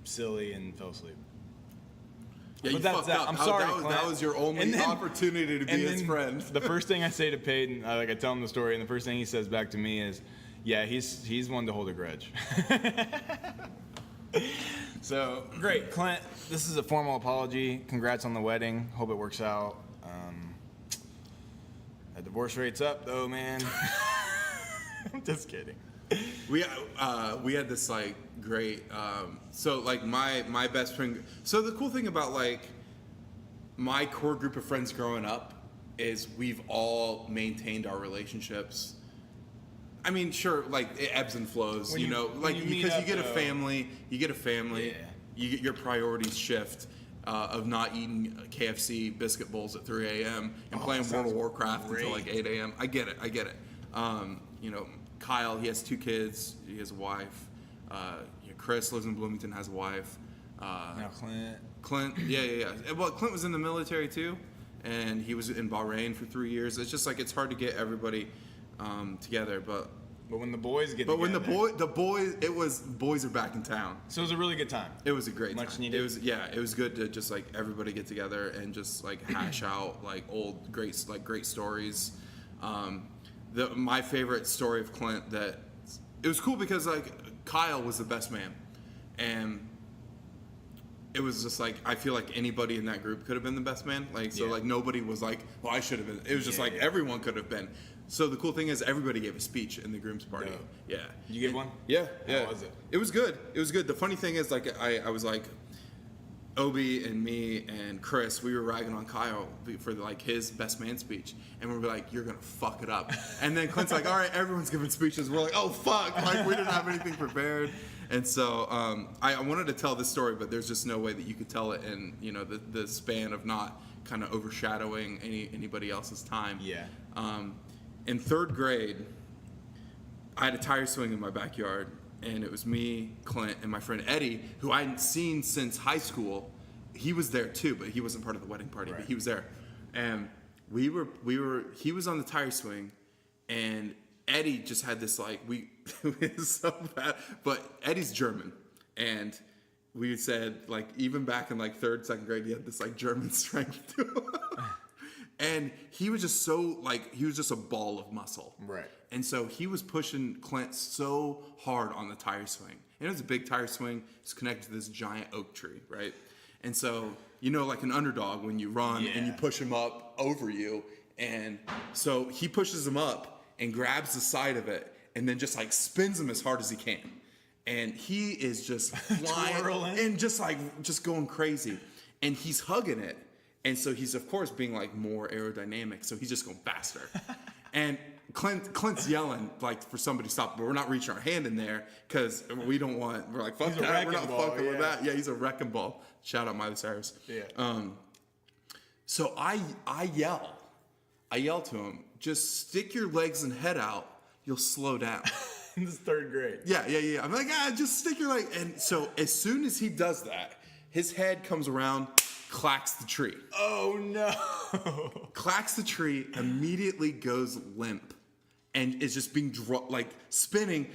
silly and fell asleep. Yeah, But you that's fucked that. up. I'm sorry, That Clint. was your only And then- opportunity to be and his then friend. The first thing I say to Peyton, I tell him the story, and the first thing he says back to me is, yeah, he's one to hold a grudge. So, great. Clint, this is a formal apology. Congrats on the wedding. Hope it works out. The divorce rate's up, though, man. I'm just kidding. We had this like great so like my best friend. So the cool thing about like my core group of friends growing up is we've all maintained our relationships. I mean, sure, like it ebbs and flows, When you you- know, when like you meet because up, you get though. a family, Yeah. you get your priorities shift. Of not eating KFC biscuit bowls at 3 a.m. and playing World of Warcraft until like 8 a.m. I get it. You know, Kyle, he has 2 kids. He has a wife. Chris lives in Bloomington, has a wife. Now, Clint. Clint, yeah. Well, Clint was in the military too, and he was in Bahrain for 3 years. It's just like it's hard to get everybody together, but when the boys get when together. the boys are back in town. So it was a really good time. It was a great Much time. needed. It was good to just like everybody get together and just like hash out like old great stories. My favorite story of Clint that it was cool because like Kyle was the best man, and it was just like I feel like anybody in that group could have been the best man. Like so Yeah. like nobody was like, well, I should have been. It was just Yeah, like yeah. everyone could have been. So the cool thing is everybody gave a speech in the groom's party. Dope. Yeah. You give one? Yeah. How was it? It was good. The funny thing is, like, I was like, Obi and me and Chris, we were ragging on Kyle for like his best man speech, and we were like, "You're gonna fuck it up." And then Clint's like, "All right, everyone's giving speeches." We're like, "Oh fuck!" Like we didn't have anything prepared. And so I wanted to tell this story, but there's just no way that you could tell it in the span of not kind of overshadowing anybody else's time. Yeah. In 3rd grade, I had a tire swing in my backyard, and it was me, Clint, and my friend Eddie, who I hadn't seen since high school. He was there too, but he wasn't part of the wedding party, Right. but he was there. And he was on the tire swing, and Eddie just had this like, it was so bad, but Eddie's German, and we said like, even back in like 3rd, 2nd grade, he had this like German strength to him. And he was just so like, he was just a ball of muscle. Right. And so he was pushing Clint so hard on the tire swing. And it was a big tire swing. It's connected to this giant oak tree, right? And so, like an underdog when you run and you Yeah. push him up over you. And so he pushes him up and grabs the side of it and then just like spins him as hard as he can. And he is just flying Twirling. and just going crazy. And he's hugging it. And so he's, of course, being like more aerodynamic. So he's just going faster. And Clint's yelling like for somebody to stop, but we're not reaching our hand in there because we're like, fuck He's a that. We're not wrecking ball, fucking with yeah. that. Yeah, he's a wrecking ball. Shout out Miley Cyrus. Yeah. So I yell to him, just stick your legs and head out. You'll slow down. This is 3rd grade. Yeah. I'm like, just stick your leg. And so as soon as he does that, his head comes around, clacks the tree. Oh no. Clacks the tree, immediately goes limp, and is just being spinning,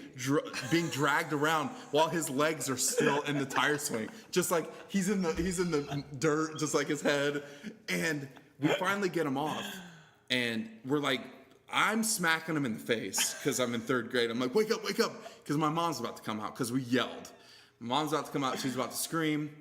being dragged around while his legs are still in the tire swing, just like he's in the dirt, just like his head. And we finally get him off, and we're like, I'm smacking him in the face because I'm in 3rd grade. I'm like, wake up, because my mom's about to come out because we yelled. My mom's about to come out. She's about to scream.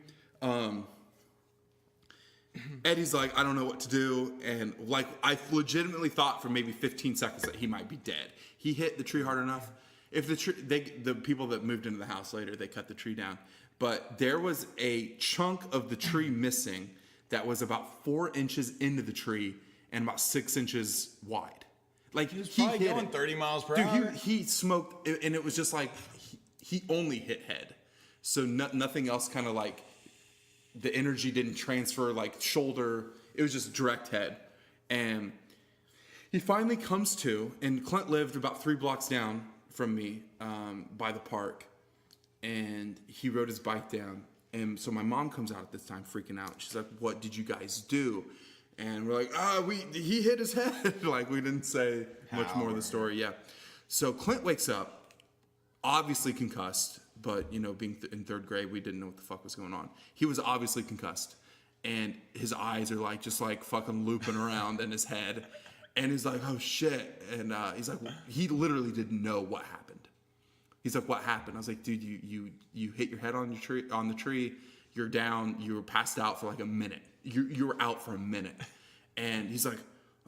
Eddie's like, I don't know what to do. And like, I legitimately thought for maybe 15 seconds that he might be dead. He hit the tree hard enough. If the people that moved into the house later, they cut the tree down. But there was a chunk of the tree missing that was about 4 inches into the tree and about 6 inches wide. Like He was he probably hit going it. 30 miles per Dude, hour. he smoked, and it was just like he only hit head. So nothing else kind of like, the energy didn't transfer like shoulder. It was just direct head. And he finally comes to, and Clint lived about 3 blocks down from me by the park. And he rode his bike down. And so my mom comes out at this time freaking out. She's like, what did you guys do? And we're like, he hit his head. Like, we didn't say much more of the story. Yeah. So Clint wakes up, obviously concussed, but, you know, being in 3rd grade, we didn't know what the fuck was going on. He was obviously concussed, and his eyes are like, just like fucking looping around in his head. And he's like, oh shit. And he's like, he literally didn't know what happened. He's like, what happened? I was like, dude, you hit your head on the tree. You're down. You were passed out for like a minute. You were out for a minute. And he's like,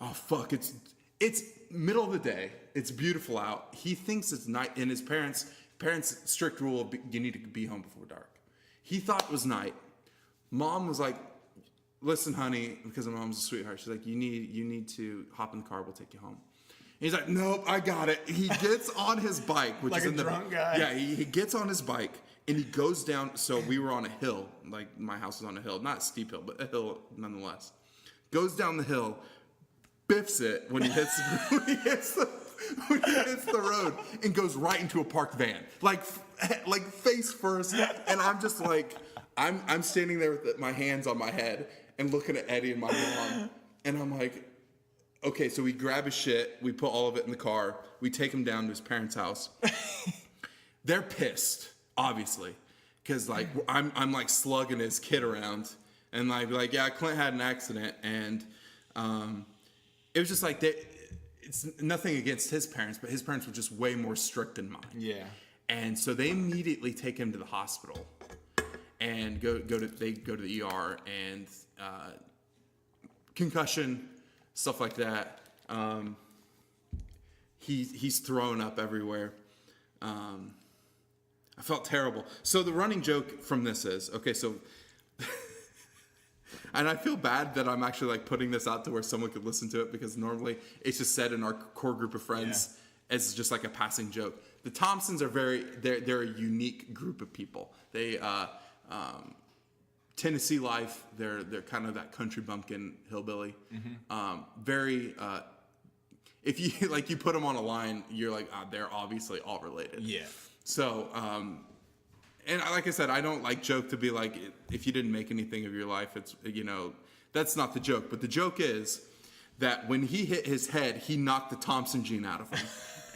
oh fuck, it's middle of the day. It's beautiful out. He thinks it's night, and his parents' strict rule, you need to be home before dark. He thought it was night. Mom was like, listen, honey, because my mom's a sweetheart. She's like, you need to hop in the car. We'll take you home. And he's like, nope, I got it. He gets on his bike, which Like is a in the drunk guy. Yeah, he gets on his bike and he goes down. So we were on a hill, like my house is on a hill, not a steep hill, but a hill nonetheless. Goes down the hill, biffs it when he hits the road, and goes right into a parked van, like face first. And I'm just like, I'm standing there with my hands on my head and looking at Eddie and my mom, and I'm like, okay, so we grab his shit, we put all of it in the car, we take him down to his parents' house. They're pissed, obviously, because like I'm like slugging his kid around, and like yeah, Clint had an accident, and it was just like it's nothing against his parents, but his parents were just way more strict than mine. Yeah. And so they immediately take him to the hospital, and go to the ER, and concussion, stuff like that. He's thrown up everywhere. I felt terrible. So the running joke from this is, okay, so and I feel bad that I'm actually like putting this out to where someone could listen to it, because normally it's just said in our core group of friends as just like a passing joke. The Thompsons are they're a unique group of people. They Tennessee life, they're kind of that country bumpkin hillbilly. Very if you like, you put them on a line, you're like, they're obviously all related. Yeah. So and like I said, I don't like joke to be like, if you didn't make anything of your life, it's, you know, that's not the joke. But the joke is that when he hit his head, he knocked the Thompson gene out of him.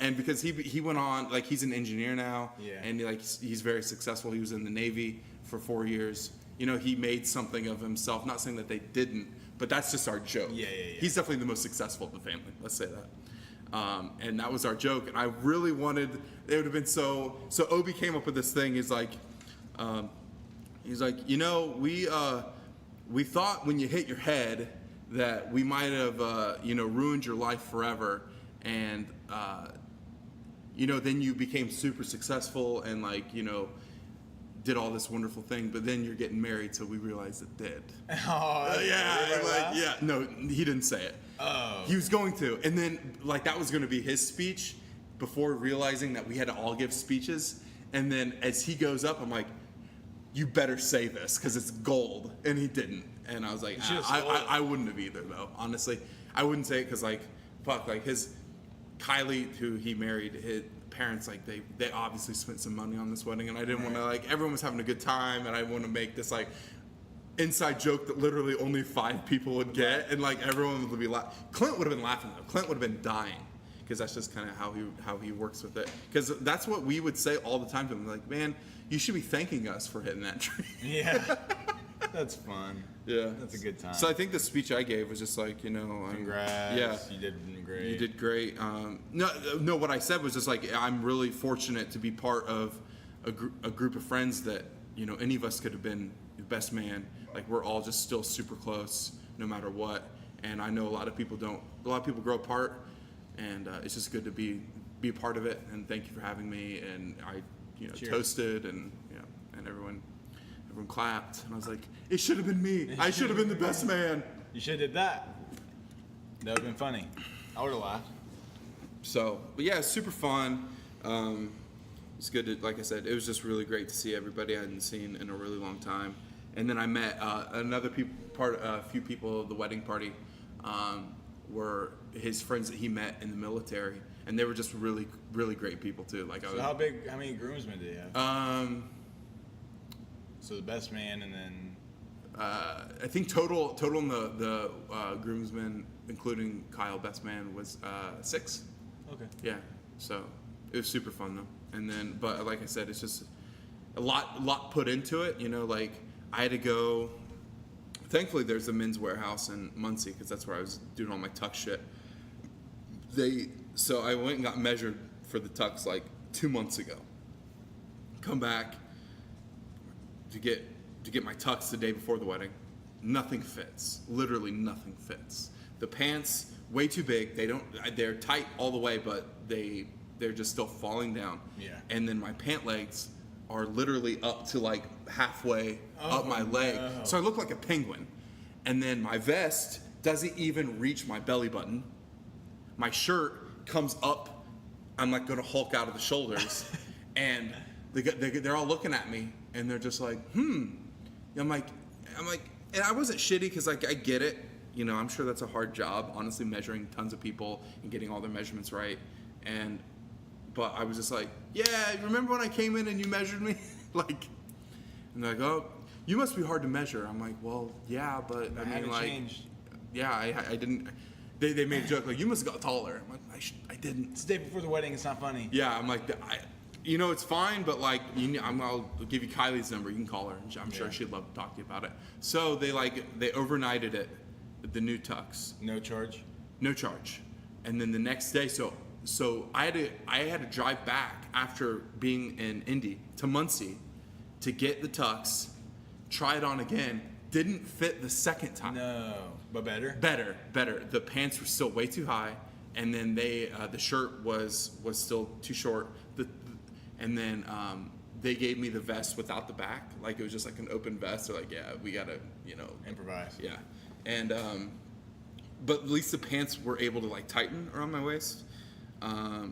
And because he went on, like, he's an engineer now, and he's very successful. He was in the Navy for 4 years. You know, he made something of himself. Not saying that they didn't, but that's just our joke. Yeah. He's definitely the most successful of the family. Let's say that. And that was our joke. And I really wanted, it would have been so Obi came up with this thing. He's like, you know, we thought when you hit your head that we might have, you know, ruined your life forever. And, you know, then you became super successful and, like, you know, did all this wonderful thing, but then you're getting married, so we realized it did. No, he didn't say it. Oh. He was going to, and then, like, that was going to be his speech before realizing that we had to all give speeches. And then as he goes up, I'm like, you better say this because it's gold. And he didn't. And I was like, I wouldn't have either, though. Honestly, I wouldn't say it because, like, fuck, like, his Kylie, who he married, parents, like they obviously spent some money on this wedding, and I didn't want to, like, everyone was having a good time, and I want to make this like inside joke that literally only 5 people would get, and like everyone would be Clint would have been laughing though. Clint would have been dying, because that's just kind of how he works with it. Because that's what we would say all the time to him, like, man, you should be thanking us for hitting that tree. Yeah. That's fun. Yeah, That's a good time. So I think the speech I gave was just like, Congrats. yeah, You did great. you did great. No, what I said was just like, I'm really fortunate to be part of a group of friends that, any of us could have been the best man. Like, we're all just still super close no matter what. And I know a lot of people grow apart, and it's just good to be a part of it. And thank you for having me. And I, Cheers. toasted, and and everyone clapped, and I was like, it should have been me. I should have been the best man. You should have did that. That would have been funny. I would have laughed. So, but yeah, it's super fun. It's good to, like I said, it was just really great to see everybody I hadn't seen in a really long time. And then I met a few people at the wedding party were his friends that he met in the military, and they were just really, really great people too. Like, So how many groomsmen did you have? So the best man, and then I think total in the groomsmen, including Kyle, best man, was 6. okay. Yeah, so it was super fun though. And then, but like I said, it's just a lot put into it. Like, I had to go. Thankfully, there's a Men's Warehouse in Muncie, because that's where I was doing all my tux shit. So I went and got measured for the tux like 2 months ago. Come back to get my tux the day before the wedding. Nothing fits. Literally nothing fits. The pants way too big. They're tight all the way, but they're just still falling down. Yeah. And then my pant legs are literally up to like halfway up my leg. no. So I look like a penguin. And then my vest doesn't even reach my belly button. My shirt comes up. I'm like going to Hulk out of the shoulders. And they're all looking at me, and they're just like, I'm like, and I wasn't shitty, because like, I get it. I'm sure that's a hard job, honestly, measuring tons of people and getting all their measurements right. But I was just like, yeah, remember when I came in and you measured me? Like, and they're like, oh, you must be hard to measure. I'm like, well, yeah, but I mean, like, changed. yeah, I didn't. They made a joke like, you must have got taller. I'm like, I didn't. It's the day before the wedding. It's not funny. Yeah, I'm like, it's fine, but like, I'll give you Kylie's number. You can call her. I'm sure she'd love to talk to you about it. So they overnighted it, the new tux. No charge. No charge. And then the next day, so I had to drive back after being in Indy to Muncie to get the tux, try it on again. Didn't fit the second time. No, but better. Better. The pants were still way too high, and then the shirt was still too short. And then they gave me the vest without the back, like it was just like an open vest. They're like, yeah, we gotta, Improvise. yeah. And but at least the pants were able to like tighten around my waist.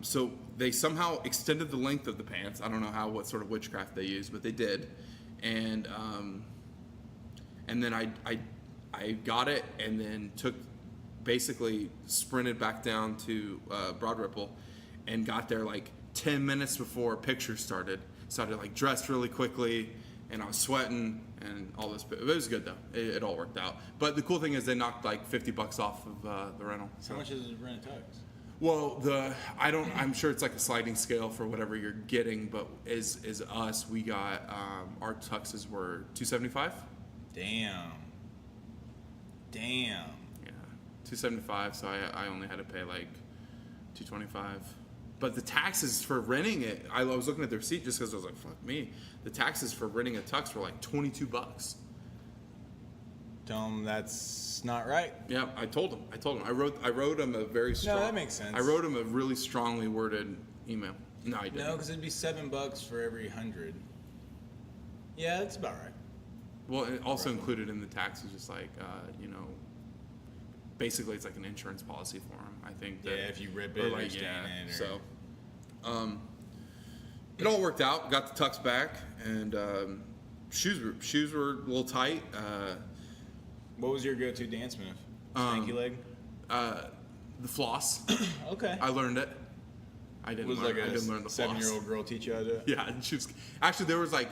So they somehow extended the length of the pants. I don't know what sort of witchcraft they used, but they did. And then I got it, and then basically sprinted back down to Broad Ripple, and got there like 10 minutes before pictures started. So I had to like dress really quickly, and I was sweating and all this. It was good though. It all worked out. But the cool thing is they knocked like $50 off of the rental. How much is rent a tux? Well, I'm sure it's like a sliding scale for whatever you're getting, but as us, we got, our tuxes were $275. Damn. Yeah, $275. So I only had to pay like $225. But the taxes for renting it, I was looking at the receipt just because I was like, fuck me. The taxes for renting a tux were like $22. Tell them that's not right. Yeah, I told him. I wrote him a very strong. No, that makes sense. I wrote him a really strongly worded email. No, I didn't. No, because it'd be $7 for every 100. Yeah, that's about right. Well, it also included in the tax is just like, basically it's like an insurance policy for him. I think. That, Yeah, if you rip it or stain it. Or... So, it all worked out. Got the tux back, and shoes were a little tight. What was your go-to dance move? Stanky leg? The floss. Okay. I learned it. I didn't Was learn. like I didn't learn a the floss. 7-year-old girl teach you how to do it? Yeah, and she was actually there was like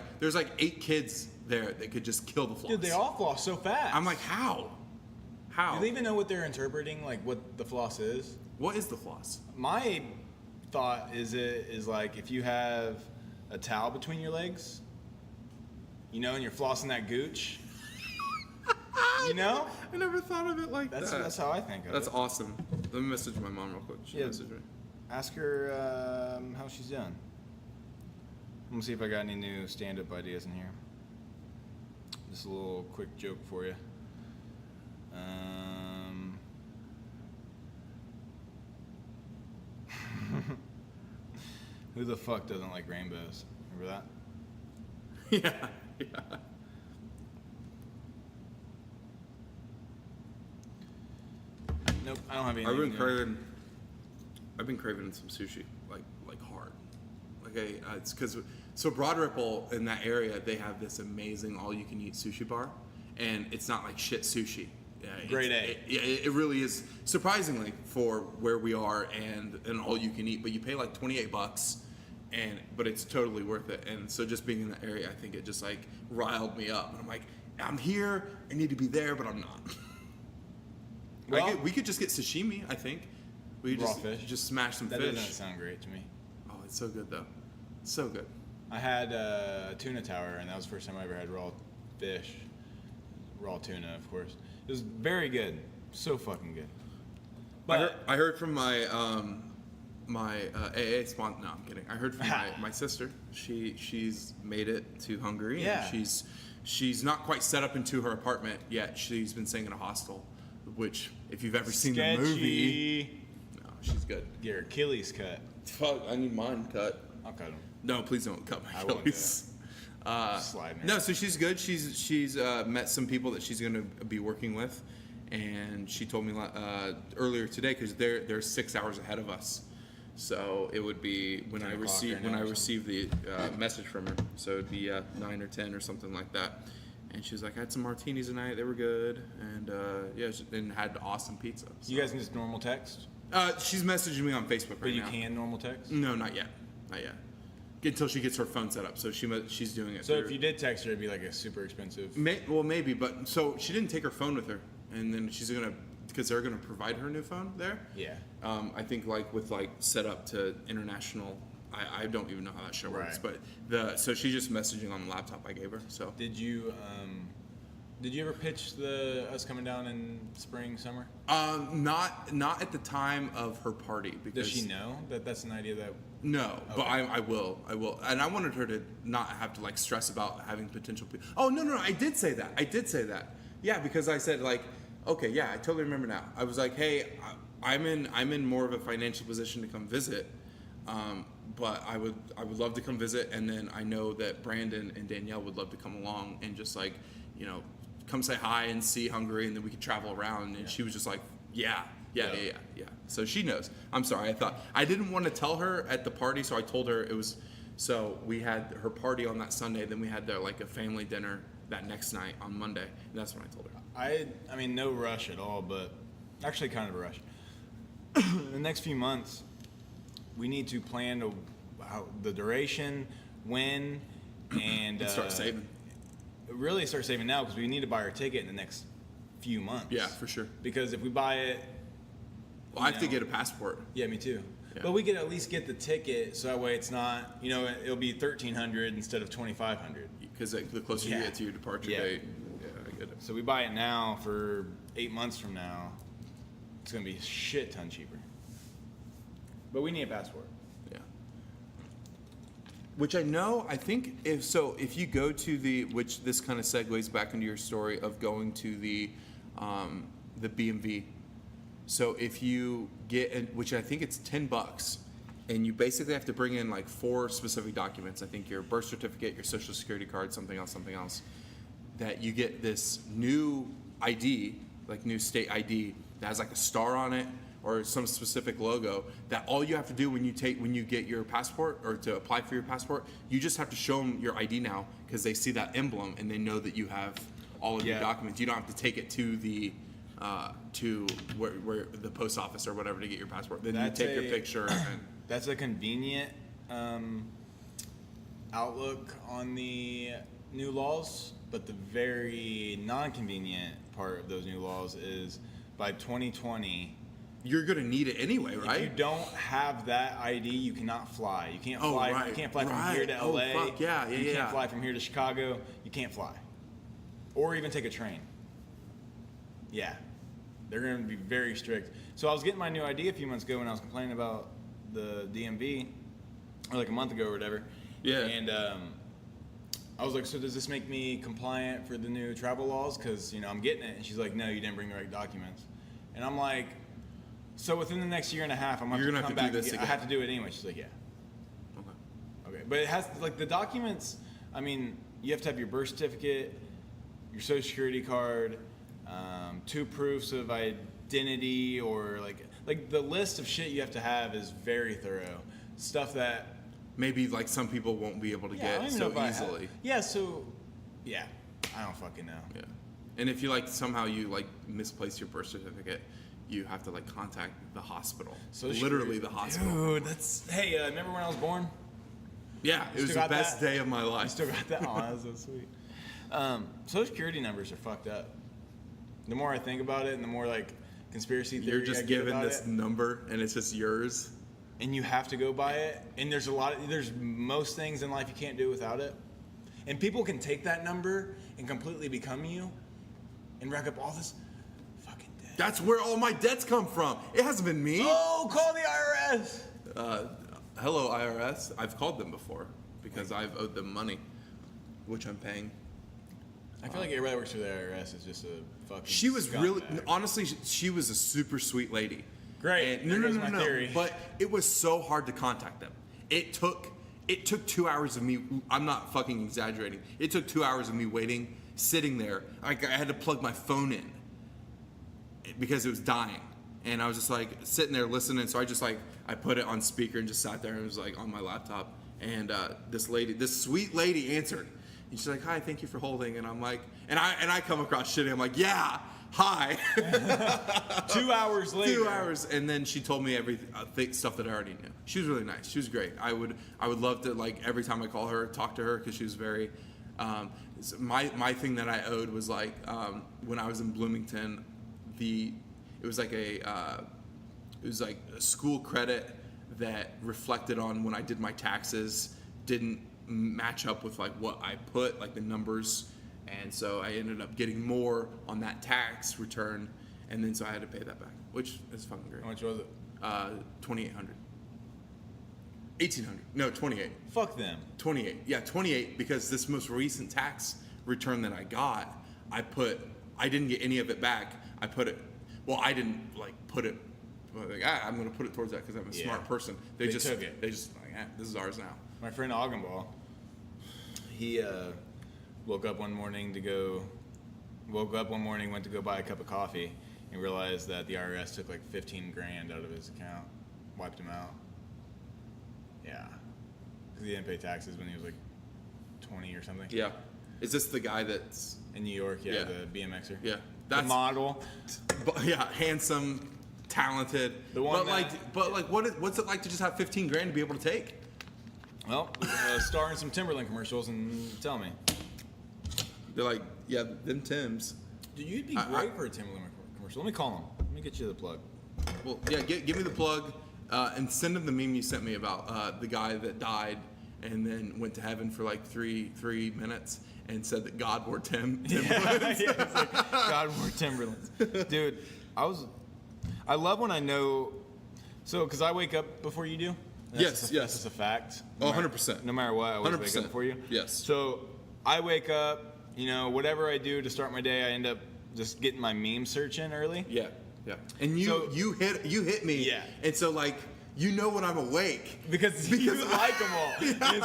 8 kids there that could just kill the floss. Dude, they all floss so fast. I'm like, how? Do they even know what they're interpreting? Like what the floss is? What is the floss? My thought is like if you have a towel between your legs, you know, and you're flossing that gooch. You know? I never thought of it like that. That's how I think of That's it. awesome. Let me message my mom real quick. She Yeah. messaged me. Ask her how she's doing. Let me see if I got any new stand-up ideas in here. Just a little quick joke for you. Who the fuck doesn't like rainbows? Remember that? Yeah. Nope, I don't have any. I've been craving some sushi, like hard. Like it's because so Broad Ripple in that area they have this amazing all-you-can-eat sushi bar, and it's not like shit sushi. Grade A. It really is surprisingly for where we are and all-you-can-eat, but you pay like $28, but it's totally worth it. And so just being in that area, I think it just like riled me up. And I'm like, I'm here, I need to be there, but I'm not. Well, we could just get sashimi, I think. We could Raw fish? just smash some that fish. doesn't sound great to me. Oh, it's so good though. It's so good. I had a tuna tower, and that was the first time I ever had raw fish. Raw tuna, of course. It was very good. So fucking good. But I heard from my my AA sponsor. No, I'm kidding. I heard from my sister. She's made it to Hungary. Yeah. And she's not quite set up into her apartment yet. She's been staying in a hostel, which if you've ever seen the movie, no, she's good. Get her Achilles cut. Fuck, I need mine cut. I'll cut him. No, please don't cut my I won't do Achilles. Sliding her. No, so she's good. She's met some people that she's going to be working with, and she told me earlier today because they're 6 hours ahead of us. So it would be when 10 I o'clock receive right when now I or receive the message from her. So it'd be 9 or 10 or something like that. And she was like, I had some martinis tonight. They were good, and and had awesome pizza. So. You guys can just normal text? She's messaging me on Facebook right But you now. can normal text? No, not yet. Not yet. Until she gets her phone set up. So she's doing it. So through- if you did text her, it'd be like a super expensive. Well, maybe, but so she didn't take her phone with her, and then she's gonna because they're gonna provide her a new phone there. Yeah. I think with set up to international. I don't even know how that show works, Right. but so she's just messaging on the laptop I gave her. So Did you ever pitch us coming down in spring, summer? not at the time of her party because Does she know that that's an idea that? No, but Okay. I will, and I wanted her to not have to stress about having potential people. Oh no, I did say that. Yeah, because I said okay, yeah, I totally remember now. I was like, hey, I'm in more of a financial position to come visit, but I would love to come visit, and then I know that Brandon and Danielle would love to come along and just come say hi and see Hungary, and then we could travel around. And she was just like, yeah. So she knows. I'm sorry. I didn't want to tell her at the party, so I told her it was. So we had her party on that Sunday, then we had a family dinner that next night on Monday, and that's when I told her. I mean, no rush at all, but actually kind of a rush. In the next few months, we need to plan the duration, when, and Start saving. Really start saving now because we need to buy our ticket in the next few months. Yeah, for sure. Because if we buy it, Well, I have to get a passport. yeah, me too. Yeah. But we could at least get the ticket so that way it's not, it'll be $1,300 instead of $2,500. Because the closer you Yeah. get to your departure Yeah. date, yeah, I get it. So we buy it now for 8 months from now, it's gonna be a shit ton cheaper. But we need a passport. Yeah. Which I think if you go to which this kind of segues back into your story of going to the BMV. So if you get, which I think it's $10, and you basically have to bring in 4 specific documents. I think your birth certificate, your social security card, something else, that you get this new ID, new state ID that has a star on it or some specific logo, that all you have to do when you get your passport or to apply for your passport, you just have to show them your ID now because they see that emblem and they know that you have all of your Yeah. documents. You don't have to take it to the to where the post office or whatever to get your passport. Then That's you take your a- picture and that's a convenient outlook on the new laws, but the very non-convenient part of those new laws is by 2020, You're gonna need it anyway, right? if you don't have that ID, you cannot fly. You can't Oh, fly. right, You can't fly from right. here to Oh, LA. fuck, yeah, You yeah. can't fly from here to Chicago. You can't fly, or even take a train. Yeah, they're going to be very strict. So I was getting my new ID a few months ago when I was complaining about the DMV, or like a month ago or whatever. Yeah. And I was like, so does this make me compliant for the new travel laws? Because, you know, I'm getting it. And she's like, no, you didn't bring the right documents. And I'm like, so within the next year and a half, I'm You're going gonna to have come to do back. this and I again. have to do it anyway. She's like, yeah. Okay. Okay. But it has, like, the documents, I mean, you have to have your birth certificate, your social security card, 2 proofs of identity, or like the list of shit you have to have is very thorough. Stuff that Maybe like some people won't be able to I get don't even so know if I have- easily. Yeah, so yeah, I don't fucking know. Yeah. And if you like somehow you like misplace your birth certificate, you have to like contact the hospital. So Literally the hospital. Dude, that's hey. Remember when I was born? Yeah, it was still the got best that? day of my I life. still got that. Oh, that was so sweet. Social security numbers are fucked up. The more I think about it, and the more like conspiracy theory You're just I get given about this it, number and it's just yours. and you have to go by it. And there's most things in life you can't do without it. And people can take that number and completely become you, and rack up all this fucking debt. That's where all my debts come from. It hasn't been me. Oh, call the IRS. Hello, IRS. I've called them before because I've owed them money, which I'm paying. I feel like everybody that works for the IRS is just a fucking. She was really, scumbag. honestly, she was a super sweet lady. Great. And, There goes my theory. But it was so hard to contact them. It took 2 hours of me. I'm not fucking exaggerating. It took 2 hours of me waiting, sitting there. Like I had to plug my phone in because it was dying, and I was just like sitting there listening. So I put it on speaker and just sat there and it was like on my laptop. And this sweet lady answered. And she's like, "Hi, thank you for holding." And I'm like, and I come across shitty. I'm like, "Yeah, hi." 2 hours later. 2 hours, and then she told me everything, stuff that I already knew. She was really nice. She was great. I would love to like every time I call her, talk to her because she was very. My thing that I owed was like when I was in Bloomington, it was like a school credit that reflected on when I did my taxes didn't match up with like what I put, like the numbers, and so I ended up getting more on that tax return, and then so I had to pay that back, which is fucking great. How much was it? 2,800. 1,800. No, 28. Fuck them. 28. Yeah, 28 because this most recent tax return that I got, I didn't get any of it back. I didn't like put it like, I'm going to put it towards that because I'm a Yeah. smart person. They They took it. They just like, this is ours now. My friend Augenball, he woke up one morning, went to go buy a cup of coffee, and realized that the IRS took like 15 grand out of his account, wiped him out. Yeah, because he didn't pay taxes when he was like 20 or something. Yeah. Is this the guy that's In New York, yeah, Yeah. the BMXer. Yeah. The That's model. handsome, talented. The one what's it like to just have 15 grand to be able to take? Well, star in some Timberland commercials and tell me. They're like, yeah, them Tims. Dude, you'd be I- great for a Timberland commercial. Let me call him. Let me get you the plug. Well, yeah, give me the plug and send him the meme you sent me about the guy that died and then went to heaven for like three minutes and said that God wore Timberlands. Yeah, it's like, God wore Timberlands. Dude, I love when I know, because I wake up before you do. Yes, yes. That's just a fact. Oh, No matter- 100%. No matter what, I always wake 100%. up before you. Yes. So I wake up, whatever I do to start my day, I end up just getting my meme search in early. Yeah, yeah. And you hit me. Yeah. And so like when I'm awake. Because you like them all. And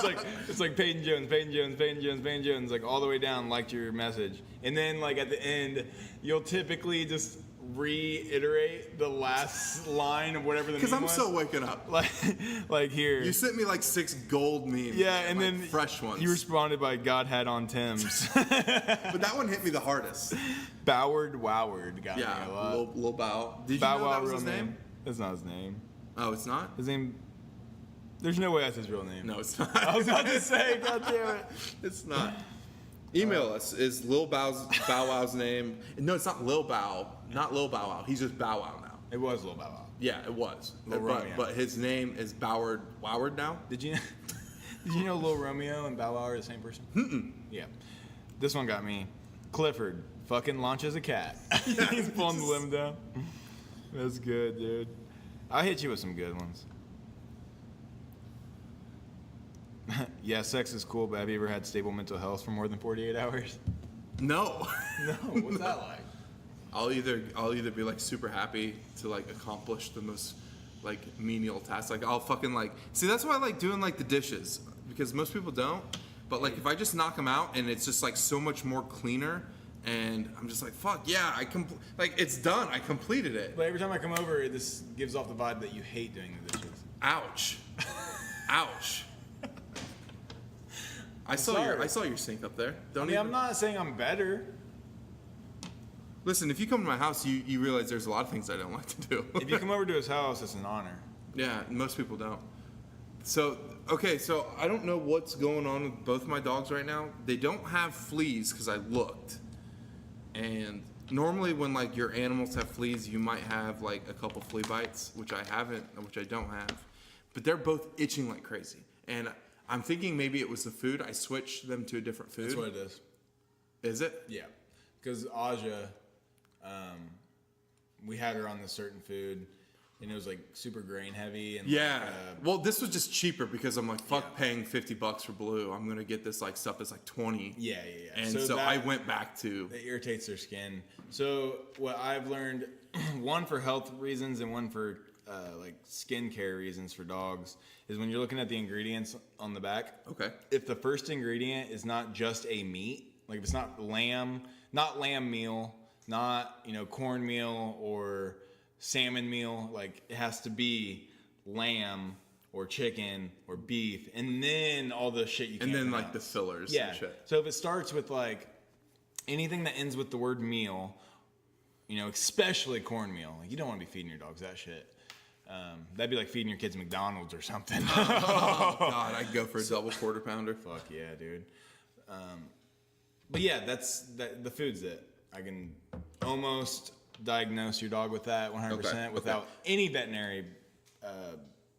it's like Peyton Jones, like all the way down, liked your message. And then like at the end, you'll typically just reiterate the last line of whatever the meme Because I'm was. still waking up. Like here. You sent me like 6 gold memes. Yeah, and like then fresh ones. you responded by God had on Tim's. But that one hit me the hardest. Boward Woward got Yeah, me a lot. Lil Bow. Did Bow you know Wow that was real his name? That's not his name. Oh, it's not? His name. There's no way that's his real name. No, it's not. I was about to say, God damn it. It's not. Email us. Is Lil Bow Wow's name? No, it's not Lil Bow. Not Lil Bow Wow. He's just Bow Wow now. It was Lil Bow Wow. Yeah, it was. Lil But, Romeo. but his name is Woward now. Did you know Lil Romeo and Bow Wow are the same person? Yeah. This one got me. Clifford fucking launches a cat. He's pulling the limb down. That's good, dude. I'll hit you with some good ones. Yeah, sex is cool, but have you ever had stable mental health for more than 48 hours? No. No, what's that like? I'll either be like super happy to like accomplish the most like menial tasks. Like I'll fucking like see that's why I like doing like the dishes because most people don't. But like if I just knock them out and it's just like so much more cleaner, and I'm just like fuck yeah like it's done. I completed it. But every time I come over, this gives off the vibe that you hate doing the dishes. Ouch. Ouch. I saw your sink up there. I mean, I'm not saying I'm better. Listen, if you come to my house, you realize there's a lot of things I don't like to do. If you come over to his house, it's an honor. Yeah, most people don't. So, okay, so I don't know what's going on with both my dogs right now. They don't have fleas because I looked. And normally when like your animals have fleas, you might have like a couple flea bites, which I haven't, which I don't have. But they're both itching like crazy. And I'm thinking maybe it was the food. I switched them to a different food. That's what it is. Is it? Yeah, because Aja, we had her on this certain food, and it was like super grain heavy. And Yeah. like, Well, this was just cheaper because I'm like, fuck paying $50 for Blue. I'm gonna get this like stuff that's like 20. yeah. And So so that- I went back to. It irritates their skin. So what I've learned, one for health reasons and one for like skincare reasons for dogs, is when you're looking at the ingredients on the back. Okay. If the first ingredient is not just a meat, like if it's not lamb meal, not cornmeal or salmon meal, like it has to be lamb or chicken or beef, and then all the shit you can't And then like the pronounce. fillers Yeah. and shit. So if it starts with like anything that ends with the word meal, especially cornmeal, like you don't want to be feeding your dogs that shit. That'd be like feeding your kids McDonald's or something. Oh God, I'd go for a double quarter pounder. Fuck yeah, dude. But yeah, the food's it. I can almost diagnose your dog with that 100% Okay, without any veterinary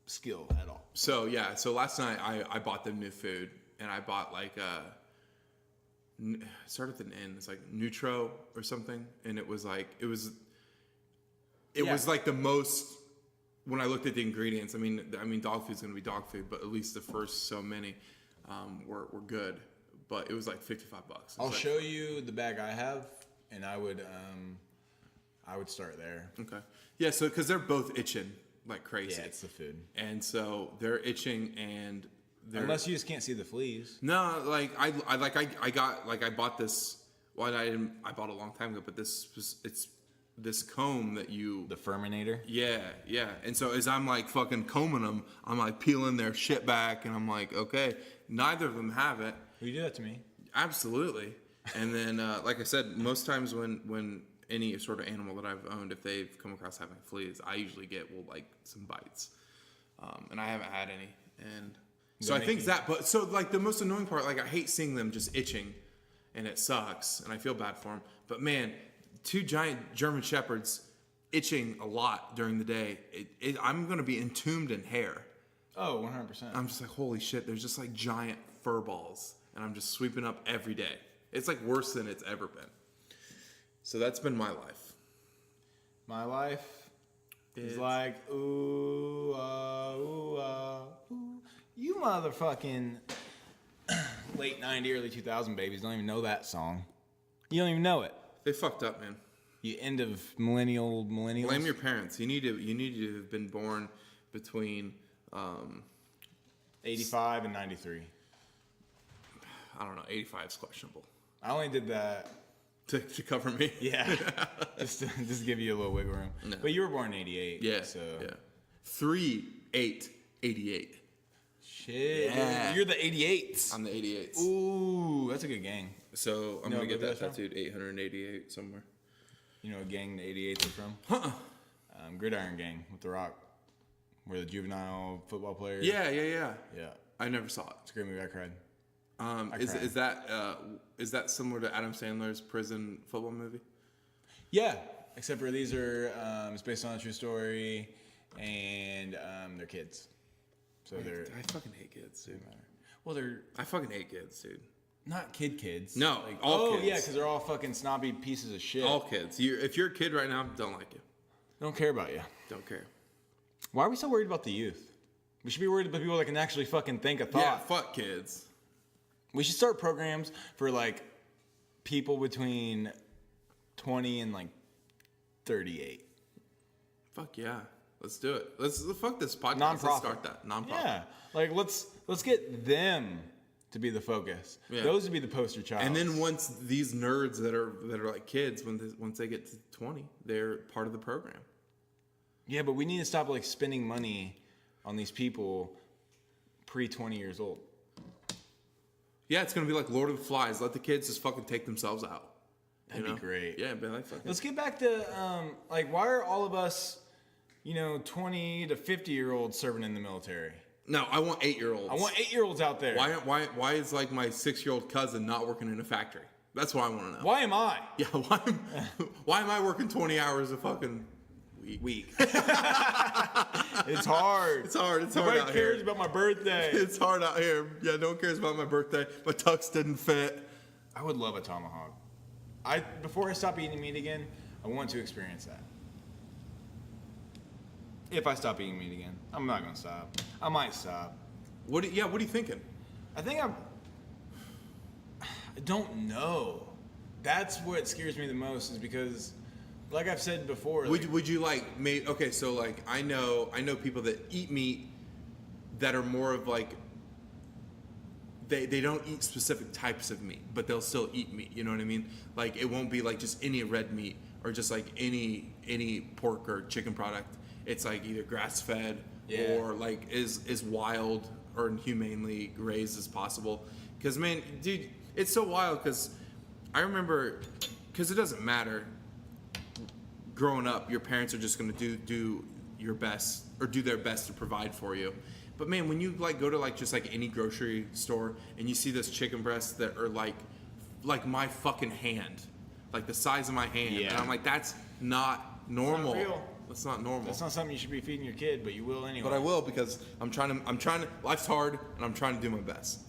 skill at all. So yeah, so last night I bought them new food, and I bought like start with an N. It's like Nutro or something, and it was like it was like the most. When I looked at the ingredients, I mean, dog food's gonna be dog food, but at least the first so many were good. But it was like $55. I'll like, show you the bag I have, and I would start there. Okay. Yeah. So because they're both itching like crazy. Yeah, it's the food. And so they're itching, and they're Unless you just can't see the fleas. no, like I bought this. Well, I bought a long time ago, but it's this comb that you. The Furminator. Yeah. And so as I'm like fucking combing them, I'm like peeling their shit back, and I'm like, okay, neither of them have it. Will you do that to me? Absolutely. And then, like I said, most times when any sort of animal that I've owned, if they've come across having fleas, I usually get like some bites, and I haven't had any. And so I think but so like the most annoying part, like I hate seeing them just itching, and it sucks, and I feel bad for them. But man, 2 giant German Shepherds itching a lot during the day. I'm gonna be entombed in hair. Oh, 100%. I'm just like, holy shit! There's just like giant fur balls, and I'm just sweeping up every day. It's like worse than it's ever been. So that's been my life. My life is like, ooh, ooh. You motherfucking late 90, early 2000 babies don't even know that song. You don't even know it. They fucked up, man. You end of millennials. Blame your parents. You need to have been born between 85 and 93. I don't know, 85 is questionable. I only did that, To cover me. yeah, just to give you a little wiggle room. No. But you were born in 88. Yeah. So. Yeah. 3/8/88. Shit. Yeah. You're the 88s. I'm the 88s. Ooh, that's a good gang. So I'm You know gonna get where that that's from? tattooed 888 somewhere. You know what gang the 88s are from? Gridiron Gang with The Rock. where the juvenile football player. Yeah. Yeah. I never saw it. It's a great movie. I cried. Is that similar to Adam Sandler's prison football movie? Yeah, except for these are it's based on a true story, and they're kids. So they're I fucking hate kids, dude. well, they're I fucking hate kids, dude. not kids. No, like, all kids. Yeah, because they're all fucking snobby pieces of shit. All kids. If you're a kid right now, don't like you. Don't care about you. Don't care. Why are we so worried about the youth? We should be worried about people that can actually fucking think a thought. Yeah, fuck kids. We should start programs for like people between 20 and like 38. Fuck yeah. Let's do it. Let's fuck this podcast. Non-profit. Let's start that. Non-profit. Yeah, like let's get them to be the focus. Yeah. Those would be the poster child. And then once these nerds that are like kids, once they get to 20, they're part of the program. yeah, but we need to stop like spending money on these people pre 20 years old. Yeah, it's gonna be like Lord of the Flies. Let the kids just fucking take themselves out. That'd be great. Yeah, be like fucking. Let's get back to like why are all of us, 20 to 50-year-olds serving in the military? No, I want 8-year-olds. I want 8-year-olds out there. Why is like my 6-year-old cousin not working in a factory? That's what I want to know. Why am I? Yeah, why am I working 20 hours a fucking week? It's hard. It's hard. It's hard Nobody out cares here. about my birthday. It's hard out here. Yeah, no one cares about my birthday. My tux didn't fit. I would love a tomahawk. Before I stop eating meat again, I want to experience that. If I stop eating meat again, I'm not gonna stop. I might stop. What are you thinking? I think I don't know. That's what scares me the most, is because, like I've said before, Would you like okay, so like I know people that eat meat that are more of like they don't eat specific types of meat, but they'll still eat meat, you know what I mean? Like it won't be like just any red meat or just like any pork or chicken product. It's like either grass-fed or like is wild or humanely raised as possible. Cuz man, dude, it's so wild cuz I remember, cuz it doesn't matter. Growing up, your parents are just going to do your best or do their best to provide for you. But man, when you like go to like just like any grocery store and you see those chicken breasts that are like my fucking hand, like the size of my hand, and I'm like, that's not normal. real. That's not normal. that's not something you should be feeding your kid, but you will anyway. But I will, because I'm trying to. Life's hard, and I'm trying to do my best.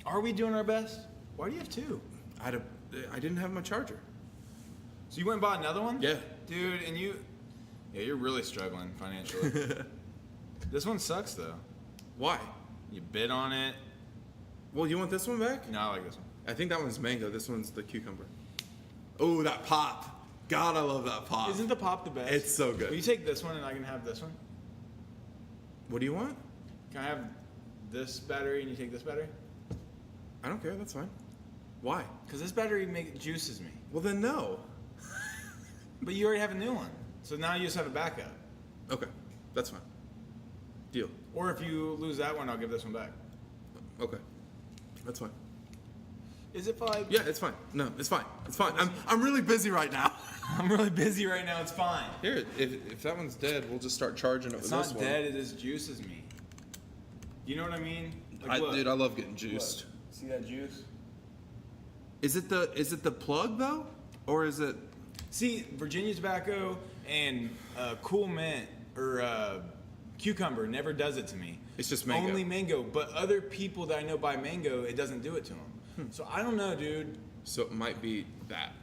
Are we doing our best? Why do you have two? I didn't have my charger. So you went and bought another one? Yeah. Dude, and you're really struggling financially. This one sucks though. Why? You bid on it. Well, you want this one back? No, I like this one. I think that one's mango. This one's the cucumber. Oh, that pop. God, I love that pop. Isn't the pop the best? It's so good. Will you take this one and I can have this one? What do you want? Can I have this battery and you take this battery? I don't care. That's fine. Why? Because this battery juices me. Well, then no. But you already have a new one. So now you just have a backup. Okay, that's fine. Deal. Or if you lose that one, I'll give this one back. Okay, that's fine. Is it fine? Yeah, it's fine. No, it's fine. It's fine. I'm really busy right now. I'm really busy right now. It's fine. Here, if that one's dead, we'll just start charging it It's with not this one. dead. It just juices me. You know what I mean? Like, look. Dude, I love getting juiced. Look. See that juice? Is it the plug though, or is it? See, Virginia tobacco and Cool Mint or cucumber never does it to me. It's just mango. Only mango. But other people that I know buy mango, it doesn't do it to them. So I don't know, dude. So it might be that.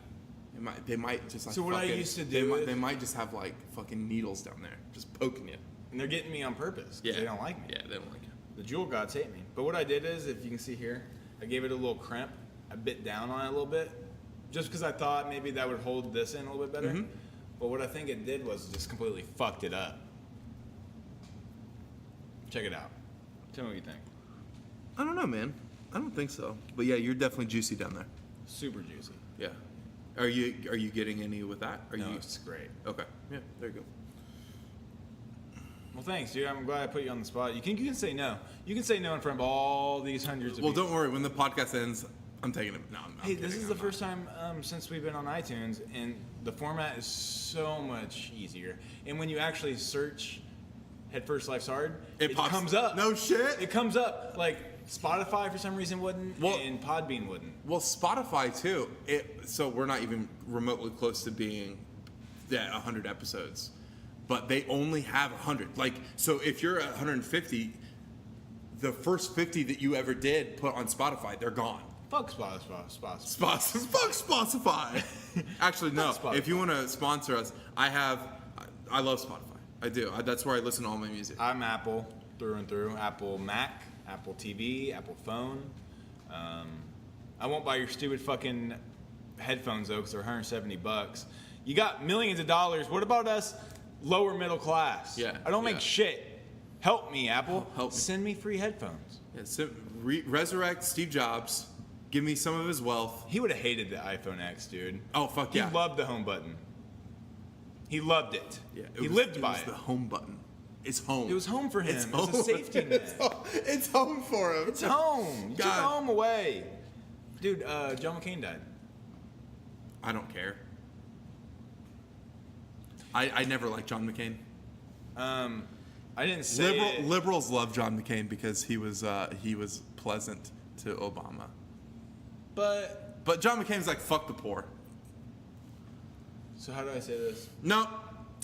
They might just like. So what I fucking- used to do is- they might just have like fucking needles down there, just poking you. And they're getting me on purpose. 'Cause they don't like me. Yeah, they don't like you. The jewel gods hate me. But what I did is, if you can see here, I gave it a little crimp. I bit down on it a little bit, just because I thought maybe that would hold this in a little bit better. Mhm. But what I think it did was just completely fucked it up. Check it out. Tell me what you think. I don't know, man. I don't think so. But yeah, you're definitely juicy down there. Super juicy. Yeah. Are you getting any with that? Are No, you? it's great. Okay. Yeah. There you go. Well, thanks, dude. I'm glad I put you on the spot. You can say no. You can say no in front of all these hundreds of Well, people. don't worry. When the podcast ends, I'm taking it. No, I'm Hey, kidding, this is I'm the not. first time since we've been on iTunes, and the format is so much easier. And when you actually search Head First Life's Hard, It pops- comes up. No shit? It comes up. Like, Spotify for some reason wouldn't, Well- and Podbean wouldn't. Well, Spotify too. So we're not even remotely close to being at 100 episodes, but they only have 100. Like, so if you're at 150, the first 50 that you ever did put on Spotify, they're gone. Fuck Spotify. Fuck Spotify. Actually, no. Fuck Spotify. If you want to sponsor us, I love Spotify. I do. That's where I listen to all my music. I'm Apple through and through. Apple Mac, Apple TV, Apple phone. I won't buy your stupid fucking headphones though, because they're $170. You got millions of dollars. What about us, lower middle class? Yeah, I don't yeah. make shit. Help me, Apple. Help me. Send me free headphones. Yeah, so resurrect Steve Jobs. Give me some of his wealth. He would have hated the iPhone X, dude. Oh, fuck He yeah. loved the home button. He loved it. Yeah, He lived by was it. the home button. It's home. It was home for him. It's It was a home. safety net. It's home for him. It's home. You took God. home away. Dude, John McCain died. I don't care. I never liked John McCain. I didn't say it. Liberals love John McCain because he was pleasant to Obama. But John McCain's like, fuck the poor. So how do I say this? No.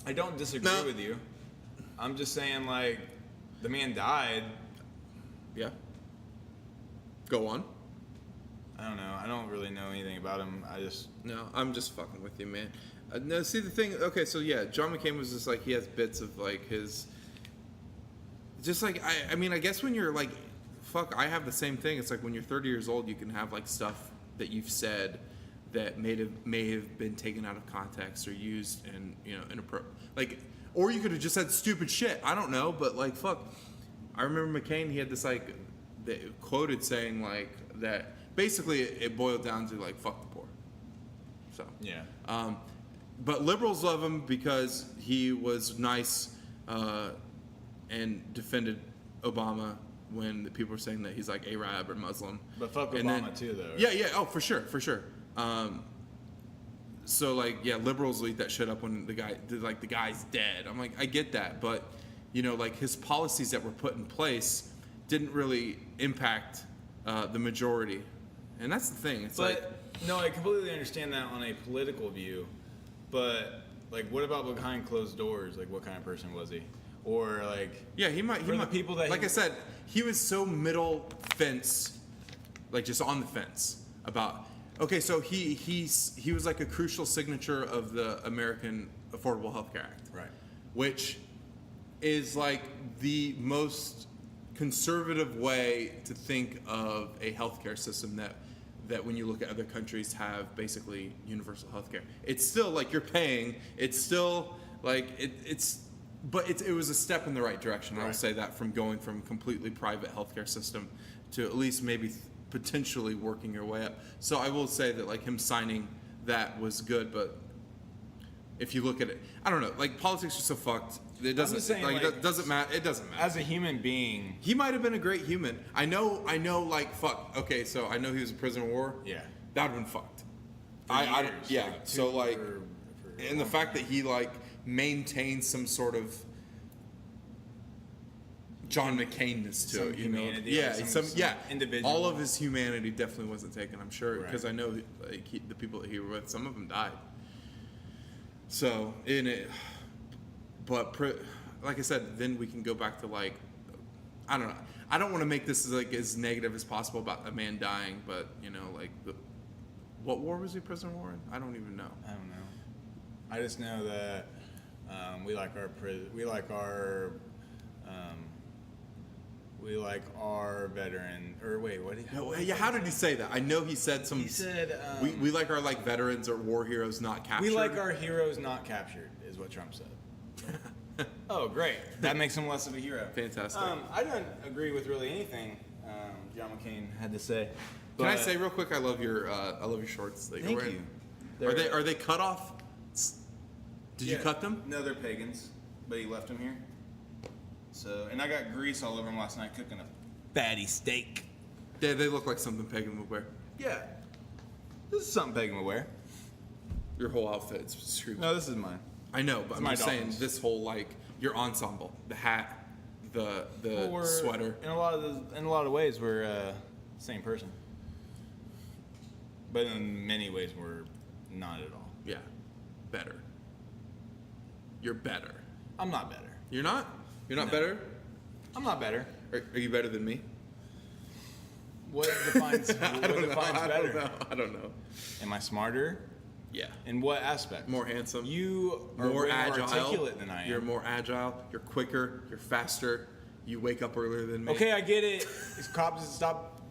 I don't disagree No. with you. I'm just saying, like, the man died. Yeah. Go on. I don't know. I don't really know anything about him. No, I'm just fucking with you, man. No, see the thing. Okay, so yeah, John McCain was just like, he has bits of like his. Just like I mean, I guess when you're like, fuck, I have the same thing. It's like when you're 30 years old, you can have like stuff that you've said that may have been taken out of context or used in inappropriate, like, or you could have just said stupid shit. I don't know, but like fuck, I remember McCain. He had this like, quoted saying like that. Basically, it boiled down to like fuck the poor. So yeah. But liberals love him because he was nice and defended Obama when the people were saying that he's like Arab or Muslim. But fuck And Obama too, though. Right? Yeah. Oh, for sure. So like, yeah, liberals eat that shit up when the guy's dead. I'm like, I get that, but like his policies that were put in place didn't really impact the majority, and that's the thing. It's like. No, I completely understand that on a political view, but like, what about behind closed doors? Like, what kind of person was he? Or like, Yeah, he might. the people that like he- I said, he was so middle fence, like just on the fence about. Okay, so he was like a crucial signature of the American Affordable Health Care Act, right? which is like the most conservative way to think of a healthcare system that when you look at other countries have basically universal healthcare. It's still like you're paying. It's still like but it was a step in the right direction. I will Right. say that, from going from completely private healthcare system to at least maybe potentially working your way up. So I will say that like him signing that was good, but if you look at it, I don't know. Like politics are so fucked. It doesn't just saying, like, like, it doesn't matter. It doesn't matter. As a human being, He might have been a great human. I know, like, fuck. Okay, so I know he was a prisoner of war. Yeah. That would have been fucked. For years, yeah. like, So, two- like, for a and the long fact time. that he, like, maintained some sort of John McCainness to Some it, you know? humanity, Yeah, like some individual. All of his humanity definitely wasn't taken, I'm sure. Right. Because I know, like, the people that he were with, some of them died. So, like I said, then we can go back to like, I don't know. I don't want to make this as negative as possible about a man dying, but like what war was he prisoner of war in? I don't even know. I don't know. I just know that we like our veteran. Or wait, what? Yeah, how did he say that? I know he said some. He said we like our like veterans or war heroes not captured. we like our heroes not captured, is what Trump said. Oh, great! That makes him less of a hero. Fantastic. I don't agree with really anything John McCain had to say. Can I but- say real quick? I love your shorts that you're Thank wearing. you. Are they cut off? Did you Yeah. cut them? No, they're pagans, but he left them here. So, and I got grease all over him last night cooking a fatty steak. They look like something pagan would wear. Yeah, this is something pagan would wear. Your whole outfit is screwed. No, this is mine. I know, but I'm my just saying Dolphins. this whole like your ensemble, the hat, the We're- sweater. In a lot of ways, we're the same person. But in many ways, we're not at all. Yeah, better. You're better. I'm not better. You're not. You're not No. better. I'm not better. Are you better than me? What defines I what don't know. defines I better? don't know. I don't know. Am I smarter? Yeah. In what aspect? More handsome. You are more way agile. more articulate than I am. You're more agile. You're quicker. You're faster. You wake up earlier than me. Okay, I get it. Cops, stop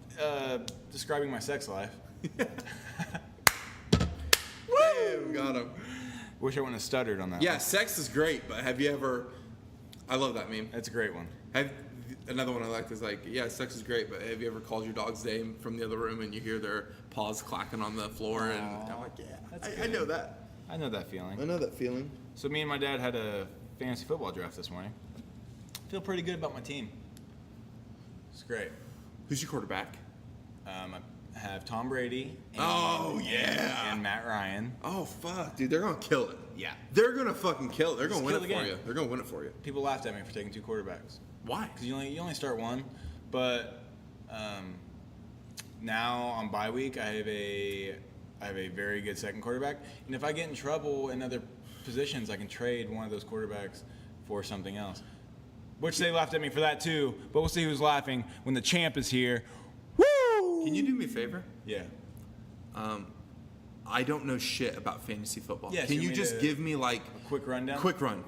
describing my sex life. Damn, got him. Wish I wouldn't have stuttered on that. Yeah, one. sex is great, but have you ever? I love that meme. That's a great one. Another one I liked is like, yeah, sex is great, but have you ever called your dog's name from the other room and you hear their paws clacking on the floor? And I'm like, yeah, That's I good. know that. I know that feeling. I know that feeling. So me and my dad had a fantasy football draft this morning. Feel pretty good about my team. It's great. Who's your quarterback? I have Tom Brady. And, Oh, yeah. And Matt Ryan. Oh fuck, dude, they're gonna kill it. Yeah. They're gonna fucking kill it. They're Just gonna win kill it the for game. you. They're gonna win it for you. People laughed at me for taking 2 quarterbacks Why? because you only start one. But now on bye week, I have a very good second quarterback, and if I get in trouble in other positions, I can trade one of those quarterbacks for something else. Which they laughed at me for that too. But we'll see who's laughing when the champ is here. Woo! Can you do me a favor? Yeah. I don't know shit about fantasy football. Yeah, so Can you you want me just to- give me like A quick rundown. quick run?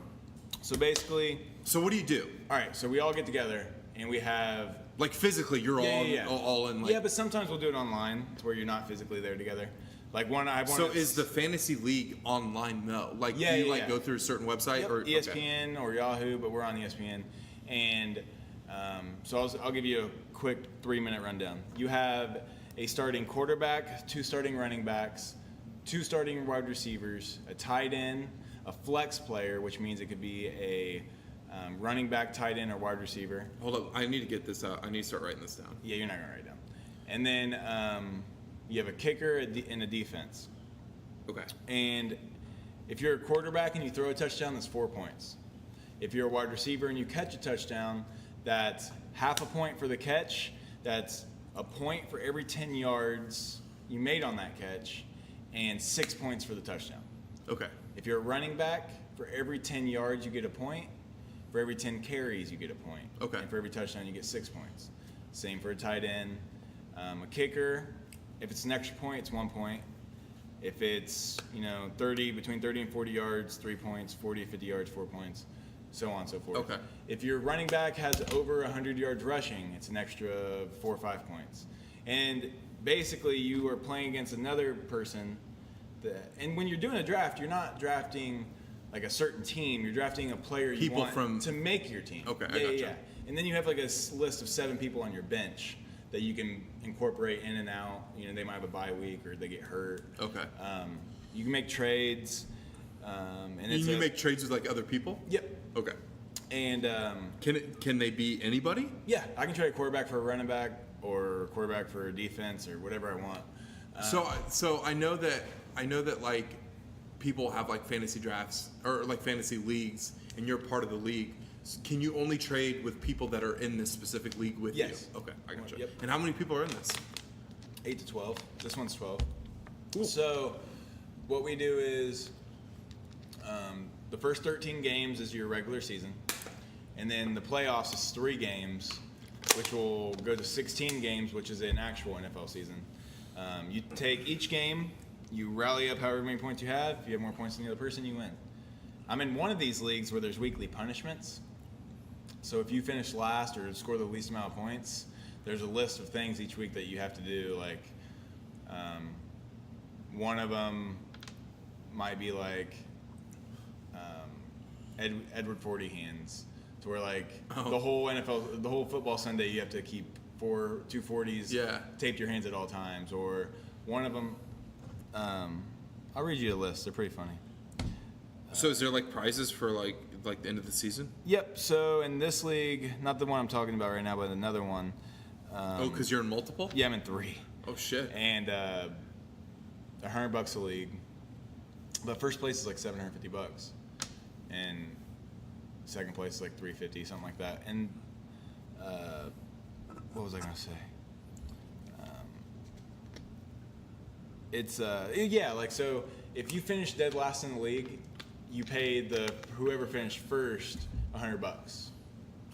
So basically, So what do you do? all right. So we all get together and we have Like physically, you're all in. Like, yeah, but sometimes we'll do it online to where you're not physically there together. Like I have one. so that's- is the fantasy league online though? Like, Yeah, do you yeah, like yeah. go through a certain website Yep, or okay. ESPN or Yahoo, but we're on ESPN. And so I'll give you a quick 3-minute rundown. You have a starting quarterback, 2 starting running backs, 2 starting wide receivers, a tight end, a flex player, which means it could be a running back, tight end, or wide receiver. Hold up, I need to get this out. I need to start writing this down. Yeah, you're not gonna write it down. And then you have a kicker and a defense. Okay. And if you're a quarterback and you throw a touchdown, that's 4 points. If you're a wide receiver and you catch a touchdown, that's half a point for the catch. That's a point for every 10 yards you made on that catch, and 6 points for the touchdown. Okay. If you're a running back, for every 10 yards you get a point. For every 10 carries you get a point. Okay. And for every touchdown you get 6 points. Same for a tight end. A kicker, if it's an extra point, it's 1 point. If it's, between 30 and 40 yards, 3 points, 40 to 50 yards, 4 points, so on and so forth. Okay. If your running back has over 100 yards rushing, it's an extra 4 or 5 points. And basically you are playing against another person and when you're doing a draft, you're not drafting like a certain team, you're drafting a player you People want from- to make your team. Okay, I yeah, gotcha. yeah. And then you have like a list of 7 people on your bench that you can incorporate in and out. They might have a bye week or they get hurt. Okay. You can make trades. And And it's you make trades with like other people? Yep. Okay. And Can they be anybody? yeah, I can trade a quarterback for a running back or a quarterback for a defense or whatever I want. So I know that like people have like fantasy drafts or like fantasy leagues, and you're part of the league. Can you only trade with people that are in this specific league with Yes. you? Okay, I gotcha. Yep. And how many people are in this? 8 to 12. This one's 12. Cool. So, what we do is the first 13 games is your regular season, and then the playoffs is 3 games, which will go to 16 games, which is an actual NFL season. You take each game, you rally up however many points you have. If you have more points than the other person, you win. I'm in one of these leagues where there's weekly punishments. So if you finish last or score the least amount of points, there's a list of things each week that you have to do. Like, one of them might be like Edward 40 hands, to where like the whole NFL, the whole football Sunday, you have to keep 2 40s taped to your hands at all times. Or one of them, I'll read you a list. They're pretty funny. So is there like prizes for like the end of the season? Yep. So in this league, not the one I'm talking about right now, but another one. Oh, because you're in multiple? Yeah, I'm in 3. Oh shit. And $100 a league. But first place is like $750. and second place is like 350, something like that. And what was I gonna say? It's yeah, like, so if you finish dead last in the league, you pay the whoever finished first $100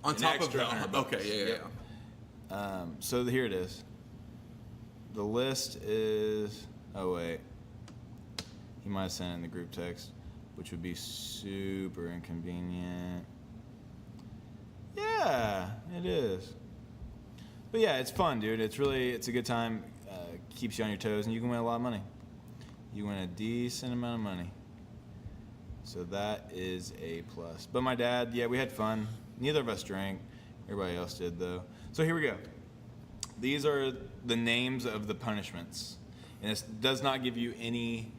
On An top of extra that. $100. Okay, yeah. So here it is. The list is. Oh wait, he might have sent it in the group text, which would be super inconvenient. Yeah, it is. But yeah, it's fun, dude. It's a good time. Keeps you on your toes, and you can win a lot of money. You win a decent amount of money. So that is a plus. But my dad, yeah, we had fun. Neither of us drank. Everybody else did, though. So here we go. These are the names of the punishments. And this does not give you any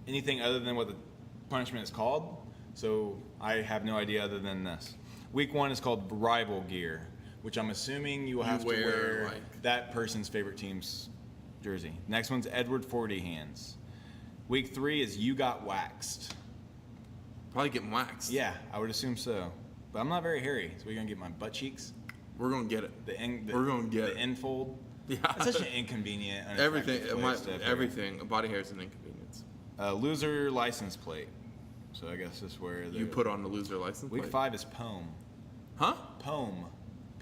anything other than what the punishment is called. So I have no idea other than this. Week 1 is called rival gear, which I'm assuming you will have to wear like that person's favorite team's jersey. Next one's Edward 40 hands. Week 3 is you got waxed. Probably getting waxed. Yeah, I would assume so. But I'm not very hairy, so we're gonna get my butt cheeks. We're gonna get it. We're gonna get the it. infold. Yeah. It's such an inconvenient. Everything. unattractive place to have hair. Everything. Body hair is an inconvenience. Loser license plate. So I guess this is where You put on the loser license Week plate? 5 is poem. Huh? Poem.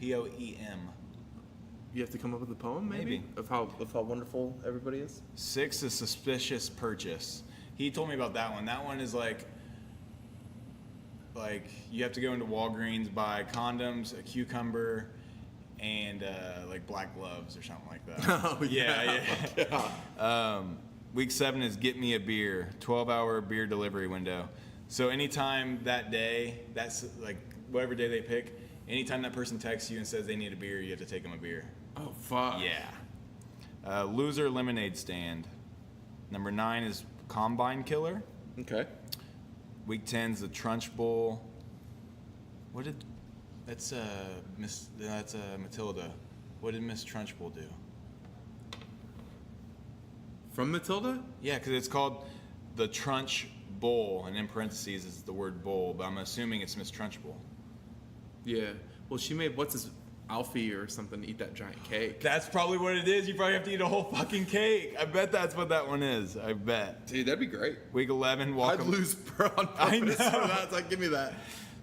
Poem. You have to come up with a poem, maybe? Maybe. Of how wonderful everybody is? 6 is suspicious purchase. He told me about that one. That one is like you have to go into Walgreens, buy condoms, a cucumber, and like black gloves or something like that. Oh, yeah. Week 7 is get me a beer, 12-hour beer delivery window. So anytime that day, that's like whatever day they pick, anytime that person texts you and says they need a beer, you have to take them a beer. Oh, fuck. Yeah. Loser lemonade stand. Number 9 is combine killer. Okay. Week 10 is the Trunch Bowl. That's Matilda. What did Miss Trunch Bowl do? From Matilda? Yeah, because it's called the Trunch Bowl, and in parentheses is the word bowl, but I'm assuming it's Miss Trunch Bowl. Yeah. Well, she made Alfie or something eat that giant cake. That's probably what it is. You probably have to eat a whole fucking cake. I bet that's what that one is. I bet. Dude, that'd be great. Week 11, I'd lose on purpose I know. for that. It's like, give me that.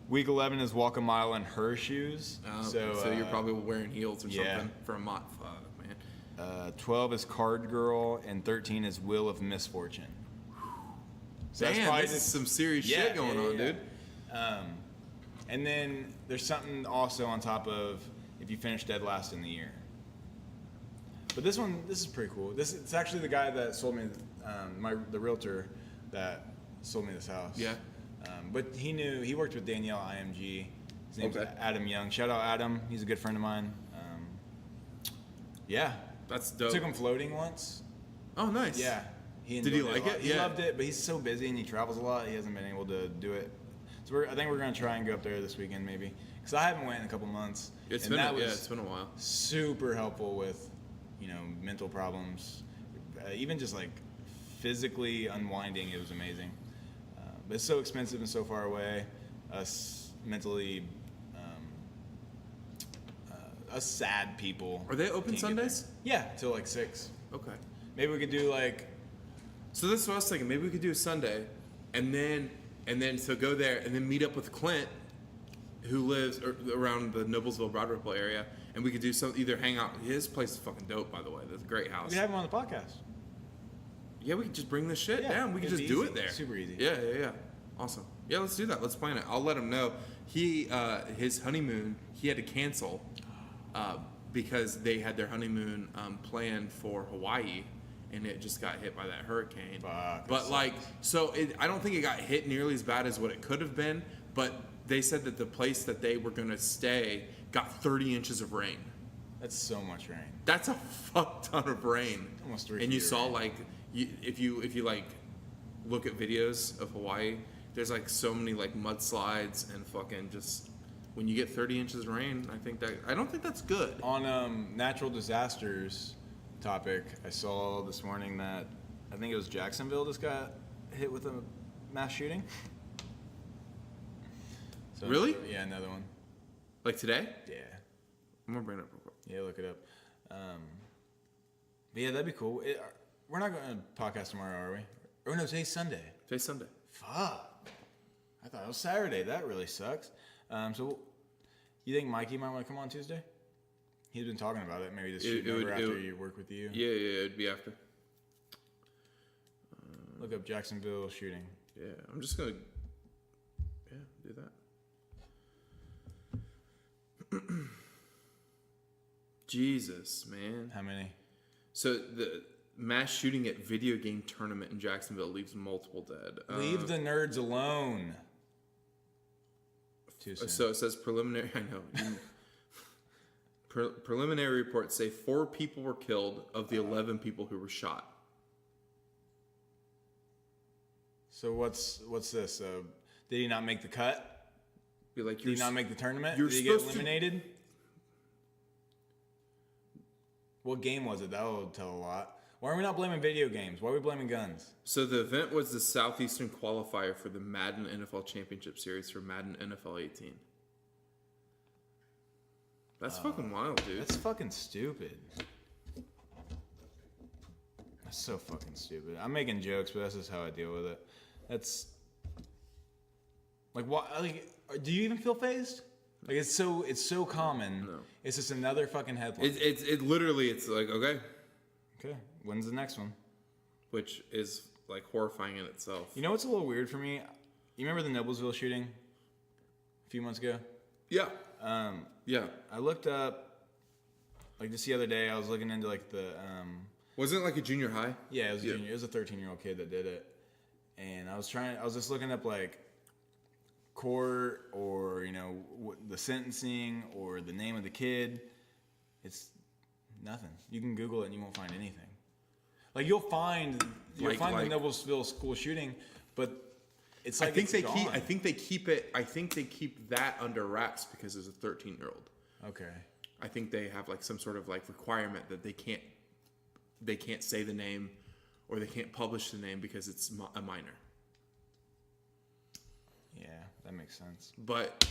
Week 11 is walk a mile in her shoes. So you're probably wearing heels or yeah. something for a month. Fuck, man. 12 is card girl, and 13 is wheel of misfortune. So that's Damn, probably this is just- some serious shit going on, dude. And then there's something also on top of if you finish dead last in the year. But this is pretty cool. It's actually the guy that sold me, the realtor that sold me this house. Yeah. But he worked with Danielle IMG. His name's Okay. Adam Young. Shout out Adam. He's a good friend of mine. Yeah. That's dope. Took him floating once. Oh, nice. Yeah. Did he enjoyed like a lot. it? He Yeah. loved it, but he's so busy and he travels a lot. He hasn't been able to do it. So I think we're gonna try and go up there this weekend maybe, because I haven't went in a couple months. It's and it's been a while. super helpful with, mental problems, even just like physically unwinding. It was amazing. But it's so expensive and so far away. Us mentally, us sad people. Are they open can't get there. Sundays? Yeah, till like 6. Okay. Maybe we could do like. So this is what I was thinking. Maybe we could do a Sunday, and then so go there and then meet up with Clint, who lives around the Noblesville, Broad Ripple area, and we could do either hang out. His place is fucking dope, by the way. That's a great house. We could have him on the podcast. Yeah, we could just bring this shit Yeah, down. We could it'd just be do easy. it there. Super easy. Yeah. Awesome. Yeah, let's do that. Let's plan it. I'll let him know. His honeymoon, he had to cancel because they had their honeymoon planned for Hawaii, and it just got hit by that hurricane. Fuck, But that I don't think it got hit nearly as bad as what it could have been. But they said that the place that they were gonna stay got 30 inches of rain. That's so much rain. That's a fuck ton of rain. Almost 3 And you feet of saw rain. if you like look at videos of Hawaii, there's like so many like mudslides and fucking just when you get 30 inches of rain, I don't think that's good. On natural disasters topic, I saw this morning that I think it was Jacksonville just got hit with a mass shooting. So, Really? Yeah, another one. Like today? Yeah. I'm gonna bring it up real quick. Yeah, look it up. But yeah, that'd be cool. We're not going to podcast tomorrow, are we? Or no, today's Sunday. Today's Sunday. Fuck. I thought it was Saturday. That really sucks. So, you think Mikey might want to come on Tuesday? He's been talking about it. Maybe this shoot after you work with you. Yeah, it'd be after. Look up Jacksonville shooting. Yeah, I'm just gonna do that. Jesus, man. How many? So the mass shooting at video game tournament in Jacksonville leaves multiple dead. Leave the nerds alone. Too soon. So it says preliminary. I know. Preliminary reports say 4 people were killed of the 11 people who were shot. So what's this? Did he not make the cut? Be like, Did he not make the tournament? you're Did he get supposed to- eliminated? What game was it? That would tell a lot. Why are we not blaming video games? Why are we blaming guns? So the event was the Southeastern qualifier for the Madden NFL Championship Series for Madden NFL 18. That's fucking wild, dude. That's fucking stupid. That's so fucking stupid. I'm making jokes, but that's just how I deal with it. That's like, what? Like, do you even feel phased? Like, it's so common. No. It's just another fucking headline. It literally, it's like, okay, Okay, when's the next one? which is like horrifying in itself. You know what's a little weird for me? You remember the Noblesville shooting a few months ago? Yeah, yeah. I looked up, like just the other day, I was looking into like the, Wasn't it like a junior high? yeah, it was a Yeah. junior, it was a 13-year-old kid that did it. And I was just looking up like court or, you know, the sentencing or the name of the kid. It's nothing. You can Google it and you won't find anything. Like you'll find the Noblesville school shooting, but it's like I think it's they gone. keep. I think they keep that under wraps because it's a 13-year-old. Okay. I think they have like some sort of like requirement that they can't say the name or they can't publish the name because it's a minor. Yeah, that makes sense. But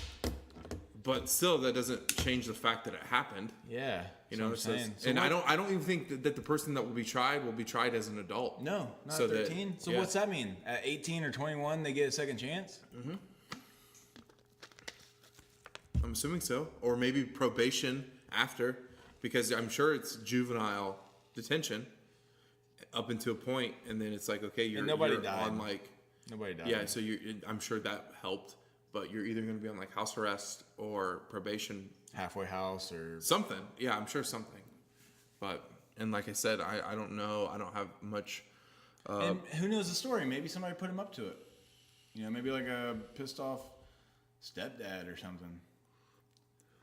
still, that doesn't change the fact that it happened. Yeah, You know, that's what I'm saying. So and what- I don't even think that the person that will be tried as an adult. No, not So at that- 13. So yeah. what's that mean? At 18 or 21, they get a second chance? I'm assuming so, or maybe probation after, because I'm sure it's juvenile detention up until a point, and then it's like, okay, you're nobody you're died. on like, Nobody died. yeah. So I'm sure that helped, but you're either going to be on like house arrest or probation, Halfway house or something. Yeah, I'm sure something. But and like I said, I don't know. I don't have much. and who knows the story? Maybe somebody put him up to it. You know, maybe like a pissed off stepdad or something.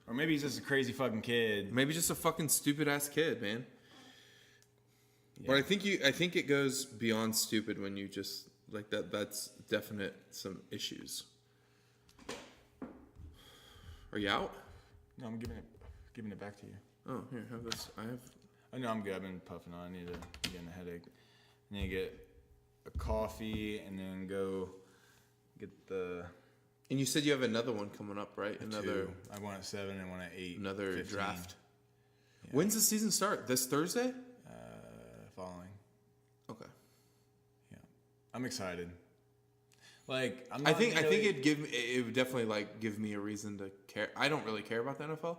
Or maybe he's just a crazy fucking kid. Maybe just a fucking stupid ass kid, man. But I think it goes beyond stupid when you just like that. That's definite some issues. Are you out? No, I'm giving it back to you. Oh, here, have this. I have. Oh no, I'm good. I've been puffing on. I need to get a headache. I need to get a coffee and then go get the And you said you have another one coming up, right? Another 2. I won at 7 and one at 8. another 15, draft. When's the season start? This Thursday? following. Okay. Yeah, I'm excited. Like I'm. I Not think really- it would definitely like give me a reason to care. I don't really care about the NFL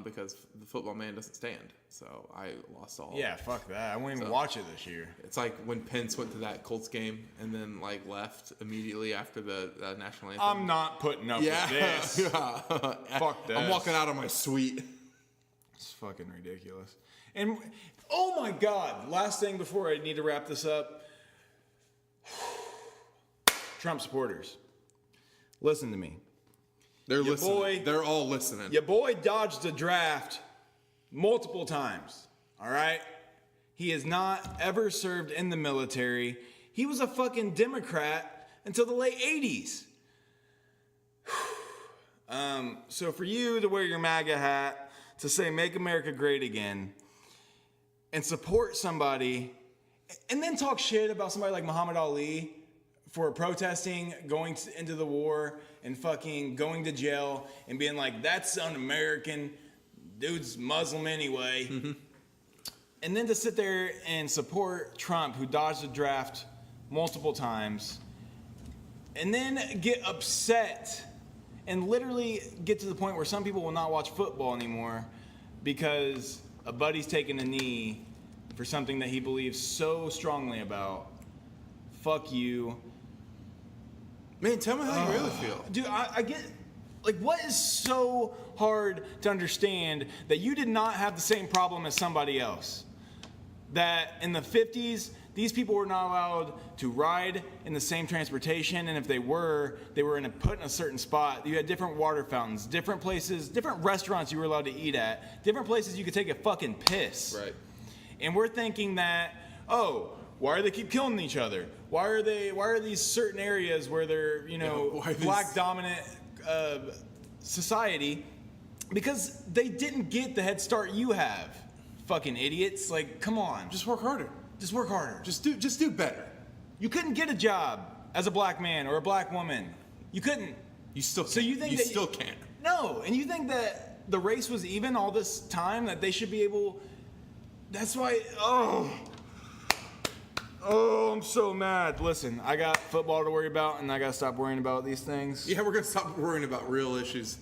because the football man doesn't stand, so I lost all. Yeah, fuck that. I won't even So- watch it this year. It's like when Pence went to that Colts game and then like left immediately after the national anthem. I'm not putting up with this. yeah. Fuck this. I'm walking out of my suite. It's fucking ridiculous. And oh my god, last thing before I need to wrap this up. Trump supporters, listen to me. They're Your listening. boy- They're all listening. Your boy dodged the draft multiple times. All right? He has not ever served in the military. He was a fucking Democrat until the late 80s. So for you to wear your MAGA hat, to say make America great again, and support somebody, and then talk shit about somebody like Muhammad Ali for protesting, going into the war, and fucking going to jail and being like, that's un-American, dude's Muslim anyway. And then to sit there and support Trump, who dodged the draft multiple times, and then get upset and literally get to the point where some people will not watch football anymore because a buddy's taking a knee for something that he believes so strongly about. Fuck you. Man, tell me how you really feel. Dude, I get, like, what is so hard to understand that you did not have the same problem as somebody else? That in the 50s, these people were not allowed to ride in the same transportation, and if they were put in a certain spot. You had different water fountains, different places, different restaurants you were allowed to eat at, different places you could take a fucking piss. Right. And we're thinking that, oh, why do they keep killing each other? Why are these certain areas where they're, why these- black dominant society? Because they didn't get the head start you have. Fucking idiots. Like, come on. Just work harder. Just work harder. Just do better. You couldn't get a job as a black man or a black woman. You couldn't. You still can't. So you think you that still can't. No, and you think that the race was even all this time, that they should be able. That's why. Oh, I'm so mad. Listen, I got football to worry about, and I gotta stop worrying about these things. Yeah, we're gonna stop worrying about real issues.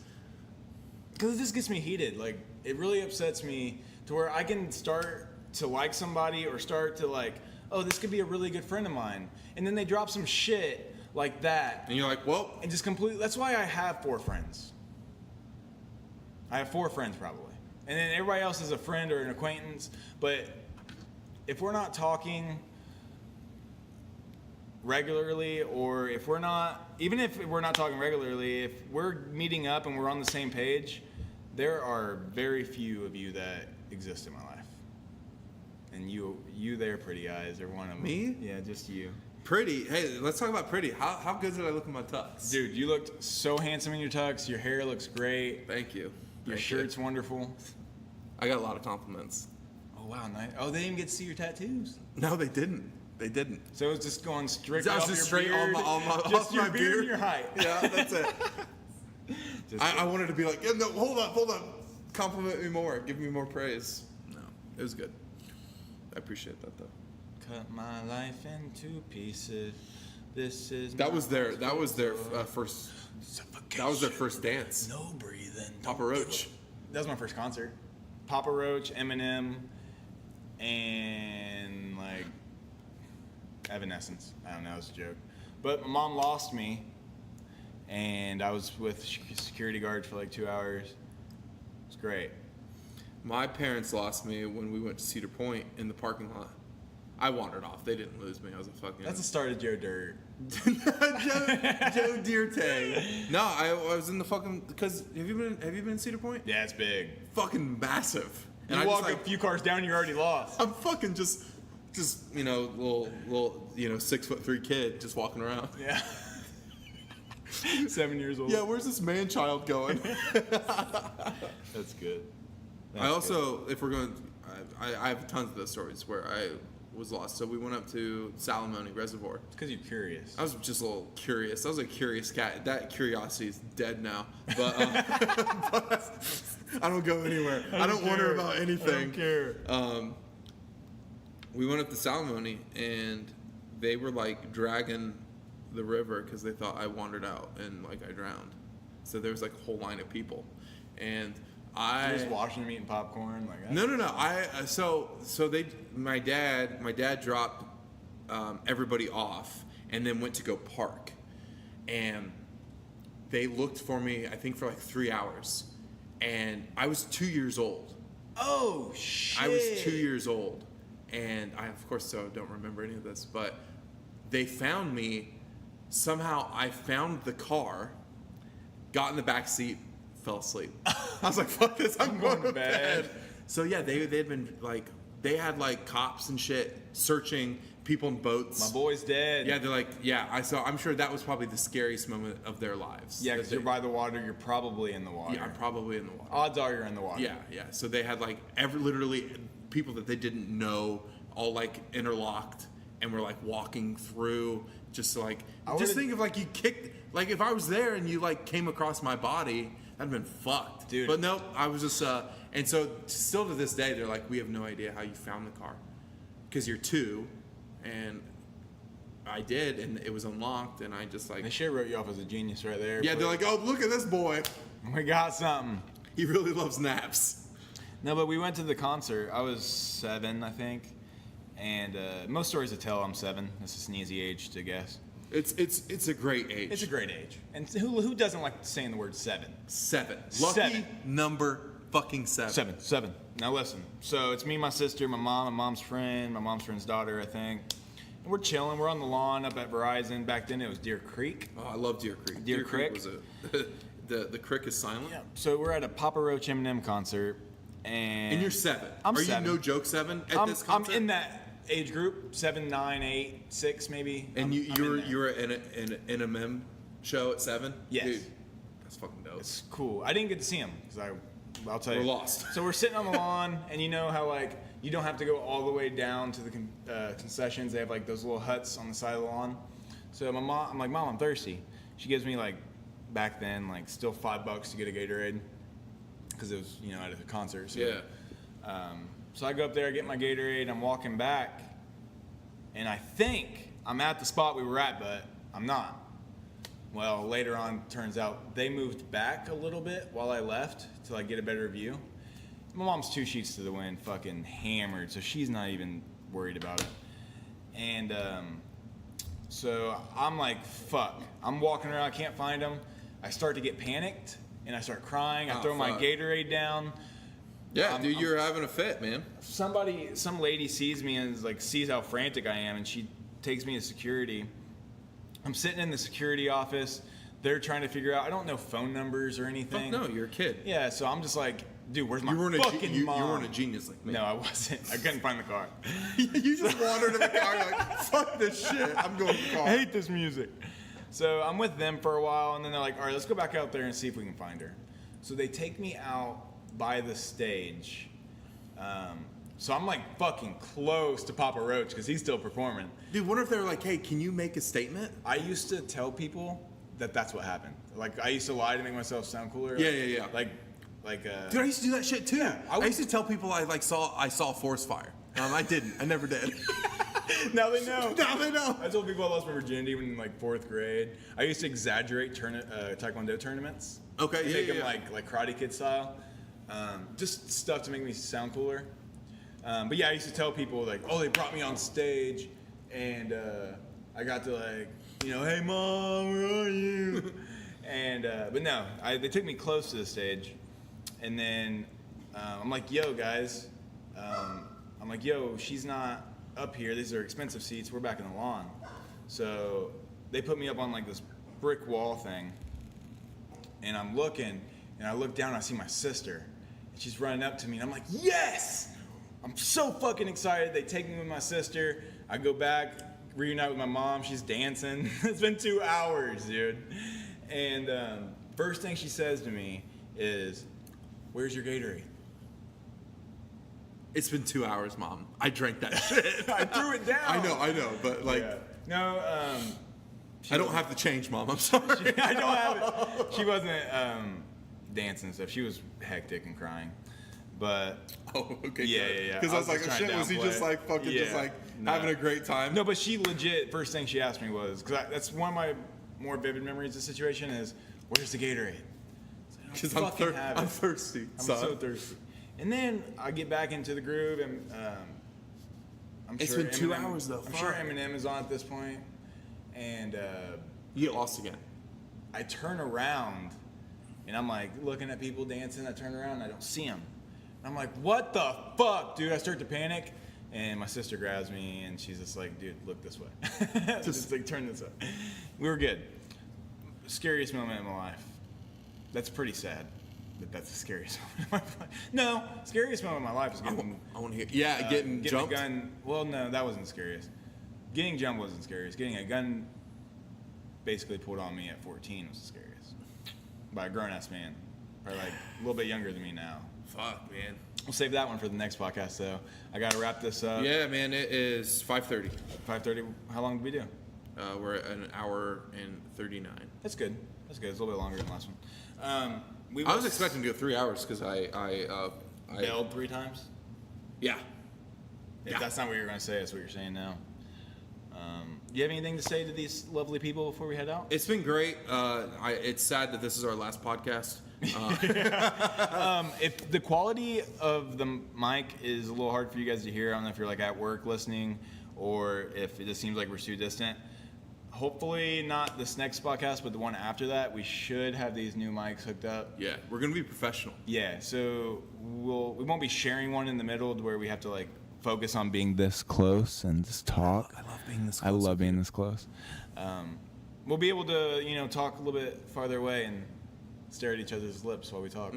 Because it just gets me heated. Like, it really upsets me to where I can start to like somebody or start to like, oh, this could be a really good friend of mine. And then they drop some shit like that. And you're like, well, And just completely, that's why I have 4 friends. I have 4 friends probably. And then everybody else is a friend or an acquaintance. But if we're not talking regularly, or if we're not, even if we're not talking regularly, if we're meeting up and we're on the same page, there are very few of you that exist in my life. And you there, pretty eyes, are one of them. Me? Yeah, just you. pretty. Hey, let's talk about pretty. How good did I look in my tux? Dude, you looked so handsome in your tux. Your hair looks great. Thank you. Your Thank shirt's you. wonderful. I got a lot of compliments. Oh, wow, nice. Oh, they didn't even get to see your tattoos. No, they didn't. They didn't. So it was just going straight That was off just your straight beard, on my just off your my beard beard. and your height. Yeah, that's it. Just I wanted to be like, yeah, no, hold up. Compliment me more. Give me more praise. No, it was good. I appreciate that though. cut my life into pieces. This is That my was their first first. suffocation. That was their first dance. No breathing. Papa Roach. That was my first concert. Papa Roach, Eminem, and like Evanescence. I don't know, it was a joke. But my mom lost me, and I was with security guards for like 2 hours. It was great. My parents lost me when we went to Cedar Point in the parking lot. I wandered off. They didn't lose me. I was a fucking. That's the start of Joe Dirt. Joe Dirte. No, I was in the fucking. Because have you been in Cedar Point? Yeah, it's big. Fucking massive. You I walk just, like, a few cars down, you're already lost. I'm fucking just little 6'3" kid just walking around. Yeah. 7 years old. Yeah, where's this man child going? That's good. I also, if we're going, I have tons of those stories where I was lost. So we went up to Salamone Reservoir. It's because you're curious. I was just a little curious. I was a curious cat. That curiosity is dead now. But, but I don't go anywhere. I don't wonder about anything. I don't care. We went up to Salamone and they were like dragging the river because they thought I wandered out and like I drowned. So there was like a whole line of people, and You're just watching them eating popcorn. Like No. My dad dropped everybody off and then went to go park, and they looked for me I think for like 3 hours, and I was 2 years old. Oh shit! I was 2 years old, and I of course don't remember any of this, but they found me. Somehow I found the car, got in the back seat, fell asleep. I was like, fuck this, I'm going to bed. So yeah, they'd been like, they had like cops and shit searching people in boats. My boy's dead. Yeah, they're like, yeah. So I'm sure that was probably the scariest moment of their lives. Yeah, That because they- you're by the water. You're probably in the water. Yeah, I'm probably in the water. Odds are you're in the water. Yeah. So they had like literally people that they didn't know all like interlocked and were like walking through Just like, I just would've- think of like you kicked, like if I was there and you like came across my body, I'd been fucked. Dude. But no, I was just, and so still to this day, they're like, we have no idea how you found the car. Because you're 2, and I did, and it was unlocked, and I just like, They should have wrote you off as a genius right there. yeah, but they're like, oh, look at this boy. we got something. He really loves naps. No, but we went to the concert. I was 7, I think. And most stories to tell, I'm 7. This is an easy age to guess. It's a great age. It's a great age. And who doesn't like saying the word 7? 7. Lucky 7. number fucking 7. 7. Now listen. So it's me, my sister, my mom, my mom's friend's daughter, I think. And we're chilling. We're on the lawn up at Verizon. Back then it was Deer Creek. Oh, I love Deer Creek. Deer Creek? was the creek is silent. Yeah. So we're at a Papa Roach Eminem concert. And And you're 7. I'm Are 7. you no joke 7 at I'm, this I'm concert? in that age group, 7, 9, 8, 6 maybe. And I'm you in were there. you were in an NMM show at 7? Yes. Dude, that's fucking dope. It's cool. I didn't get to see him because I'll tell you. We're lost. So we're sitting on the lawn, and you know how like you don't have to go all the way down to the concessions. They have like those little huts on the side of the lawn. So I'm like, Mom, I'm thirsty. She gives me like back then like still $5 to get a Gatorade because it was at a concert. So, Yeah. So I go up there, I get my Gatorade. I'm walking back, and I think I'm at the spot we were at, but I'm not. Well, later on, turns out they moved back a little bit while I left to like get a better view. My mom's 2 sheets to the wind, fucking hammered, so she's not even worried about it. And so I'm like, fuck. I'm walking around, I can't find them. I start to get panicked, and I start crying. I Oh, throw my fuck. Gatorade down. Yeah, dude, you're having a fit, man. Some lady sees me and is like sees how frantic I am, and she takes me to security. I'm sitting in the security office. They're trying to figure out. I don't know phone numbers or Fuck anything. no, you're a kid. Yeah, so I'm just like, dude, where's my You weren't fucking you mom? weren't a genius like me. No, I wasn't. I couldn't find the car. You just wandered in the car. You're like, fuck this shit. I'm going to the car. I hate this music. So I'm with them for a while, and then they're like, all right, let's go back out there and see if we can find her. So they take me out by the stage. So I'm like fucking close to Papa Roach because he's still performing. Dude, wonder if they were like, hey, can you make a statement? I used to tell people that that's what happened. Like I used to lie to make myself sound cooler. Yeah. Like Dude, I used to do that shit too. I I used to tell people I saw forest fire. I didn't. I never did. now they know. Now they know. I told people I lost my virginity when in like 4th grade. I used to exaggerate Taekwondo tournaments. Okay, To yeah, make yeah, them yeah. like Karate Kid style. Just stuff to make me sound cooler. But yeah, I used to tell people like, oh, they brought me on stage, and I got to like, hey mom, where are you? And but no, they took me close to the stage, and then I'm like, yo guys, I'm like, yo, she's not up here. These are expensive seats. We're back in the lawn. So they put me up on like this brick wall thing, and I'm looking, and I look down, and I see my sister, and she's running up to me, and I'm like, yes! I'm so fucking excited. They take me with my sister. I go back, reunite with my mom. She's dancing. It's been 2 hours, dude. And first thing she says to me is, "Where's your Gatorade?" It's been 2 hours, Mom. I drank that shit. I threw it down. I know, but like, Yeah. No, I don't have the change, Mom. I'm sorry. I don't have it. She wasn't dancing and stuff. She was hectic and crying. But Oh, okay. Yeah. Because I was like, just oh, trying shit, to was he downplay just it. like fucking just Yeah. like No. having a great time? No, but she legit, first thing she asked me was, because that's one of my more vivid memories of the situation is, where's the Gatorade? Because I don't fucking have it. I'm thirsty. I'm son. so thirsty. And then I get back into the groove, and I'm It's sure been 2 Eminem- hours, though. I'm sure Fuck. Eminem is on at this point, and You get lost again. I turn around, and I'm like looking at people dancing. I turn around, and I don't see them. I'm like, what the fuck, dude? I start to panic, and my sister grabs me, and she's just like, dude, look this way. just like, turn this way. We were good. Scariest moment in my life. That's pretty sad. But that's the scariest moment in my life. No, scariest moment in my life is getting I want to hear. Yeah, getting jumped. a gun. Well, no, that wasn't the scariest. Getting jumped wasn't scariest. Getting a gun basically pulled on me at 14 was the scariest. By a grown-ass man. Probably like a little bit younger than me now. Fuck, man. We'll save that one for the next podcast, though. I got to wrap this up. Yeah, man. It is 5:30. 5:30. How long did we do? We're at an hour and 39. That's good. That's good. It's a little bit longer than the last one. I was expecting to go 3 hours because I bailed 3 times. yeah. If that's not what you're going to say, that's what you're saying now. Do you have anything to say to these lovely people before we head out? It's been great. It's sad that this is our last podcast. If the quality of the mic is a little hard for you guys to hear, I don't know if you're like at work listening or if it just seems like we're too distant. Hopefully not this next podcast, but the one after that, we should have these new mics hooked up. Yeah, we're gonna be professional. Yeah, so we won't be sharing one in the middle where we have to like focus on being this close and just talk. I love being this I close. love being this close. We'll be able to talk a little bit farther away and stare at each other's lips while we talk.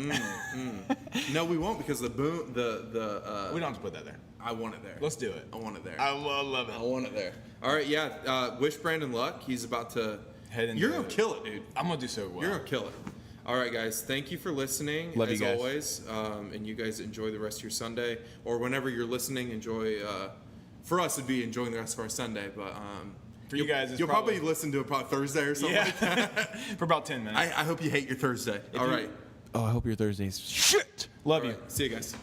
No, we won't because the boom, the We don't have to put that there. I want it there. Let's do it. I want it there. I love it. I want it there. All right, yeah. Wish Brandon luck. He's about to Head into You're gonna kill it, dude. I'm gonna do so well. You're gonna kill it. All right, guys. Thank you for listening. Love you as guys. always. And you guys enjoy the rest of your Sunday, or whenever you're listening. Enjoy. For us, it'd be enjoying the rest of our Sunday, but For you guys, it's you'll probably probably listen to it probably Thursday or something. Like that. for about 10 minutes. I hope you hate your Thursday. All right. Oh, I hope your Thursday's shit. Love All you. right. See you guys.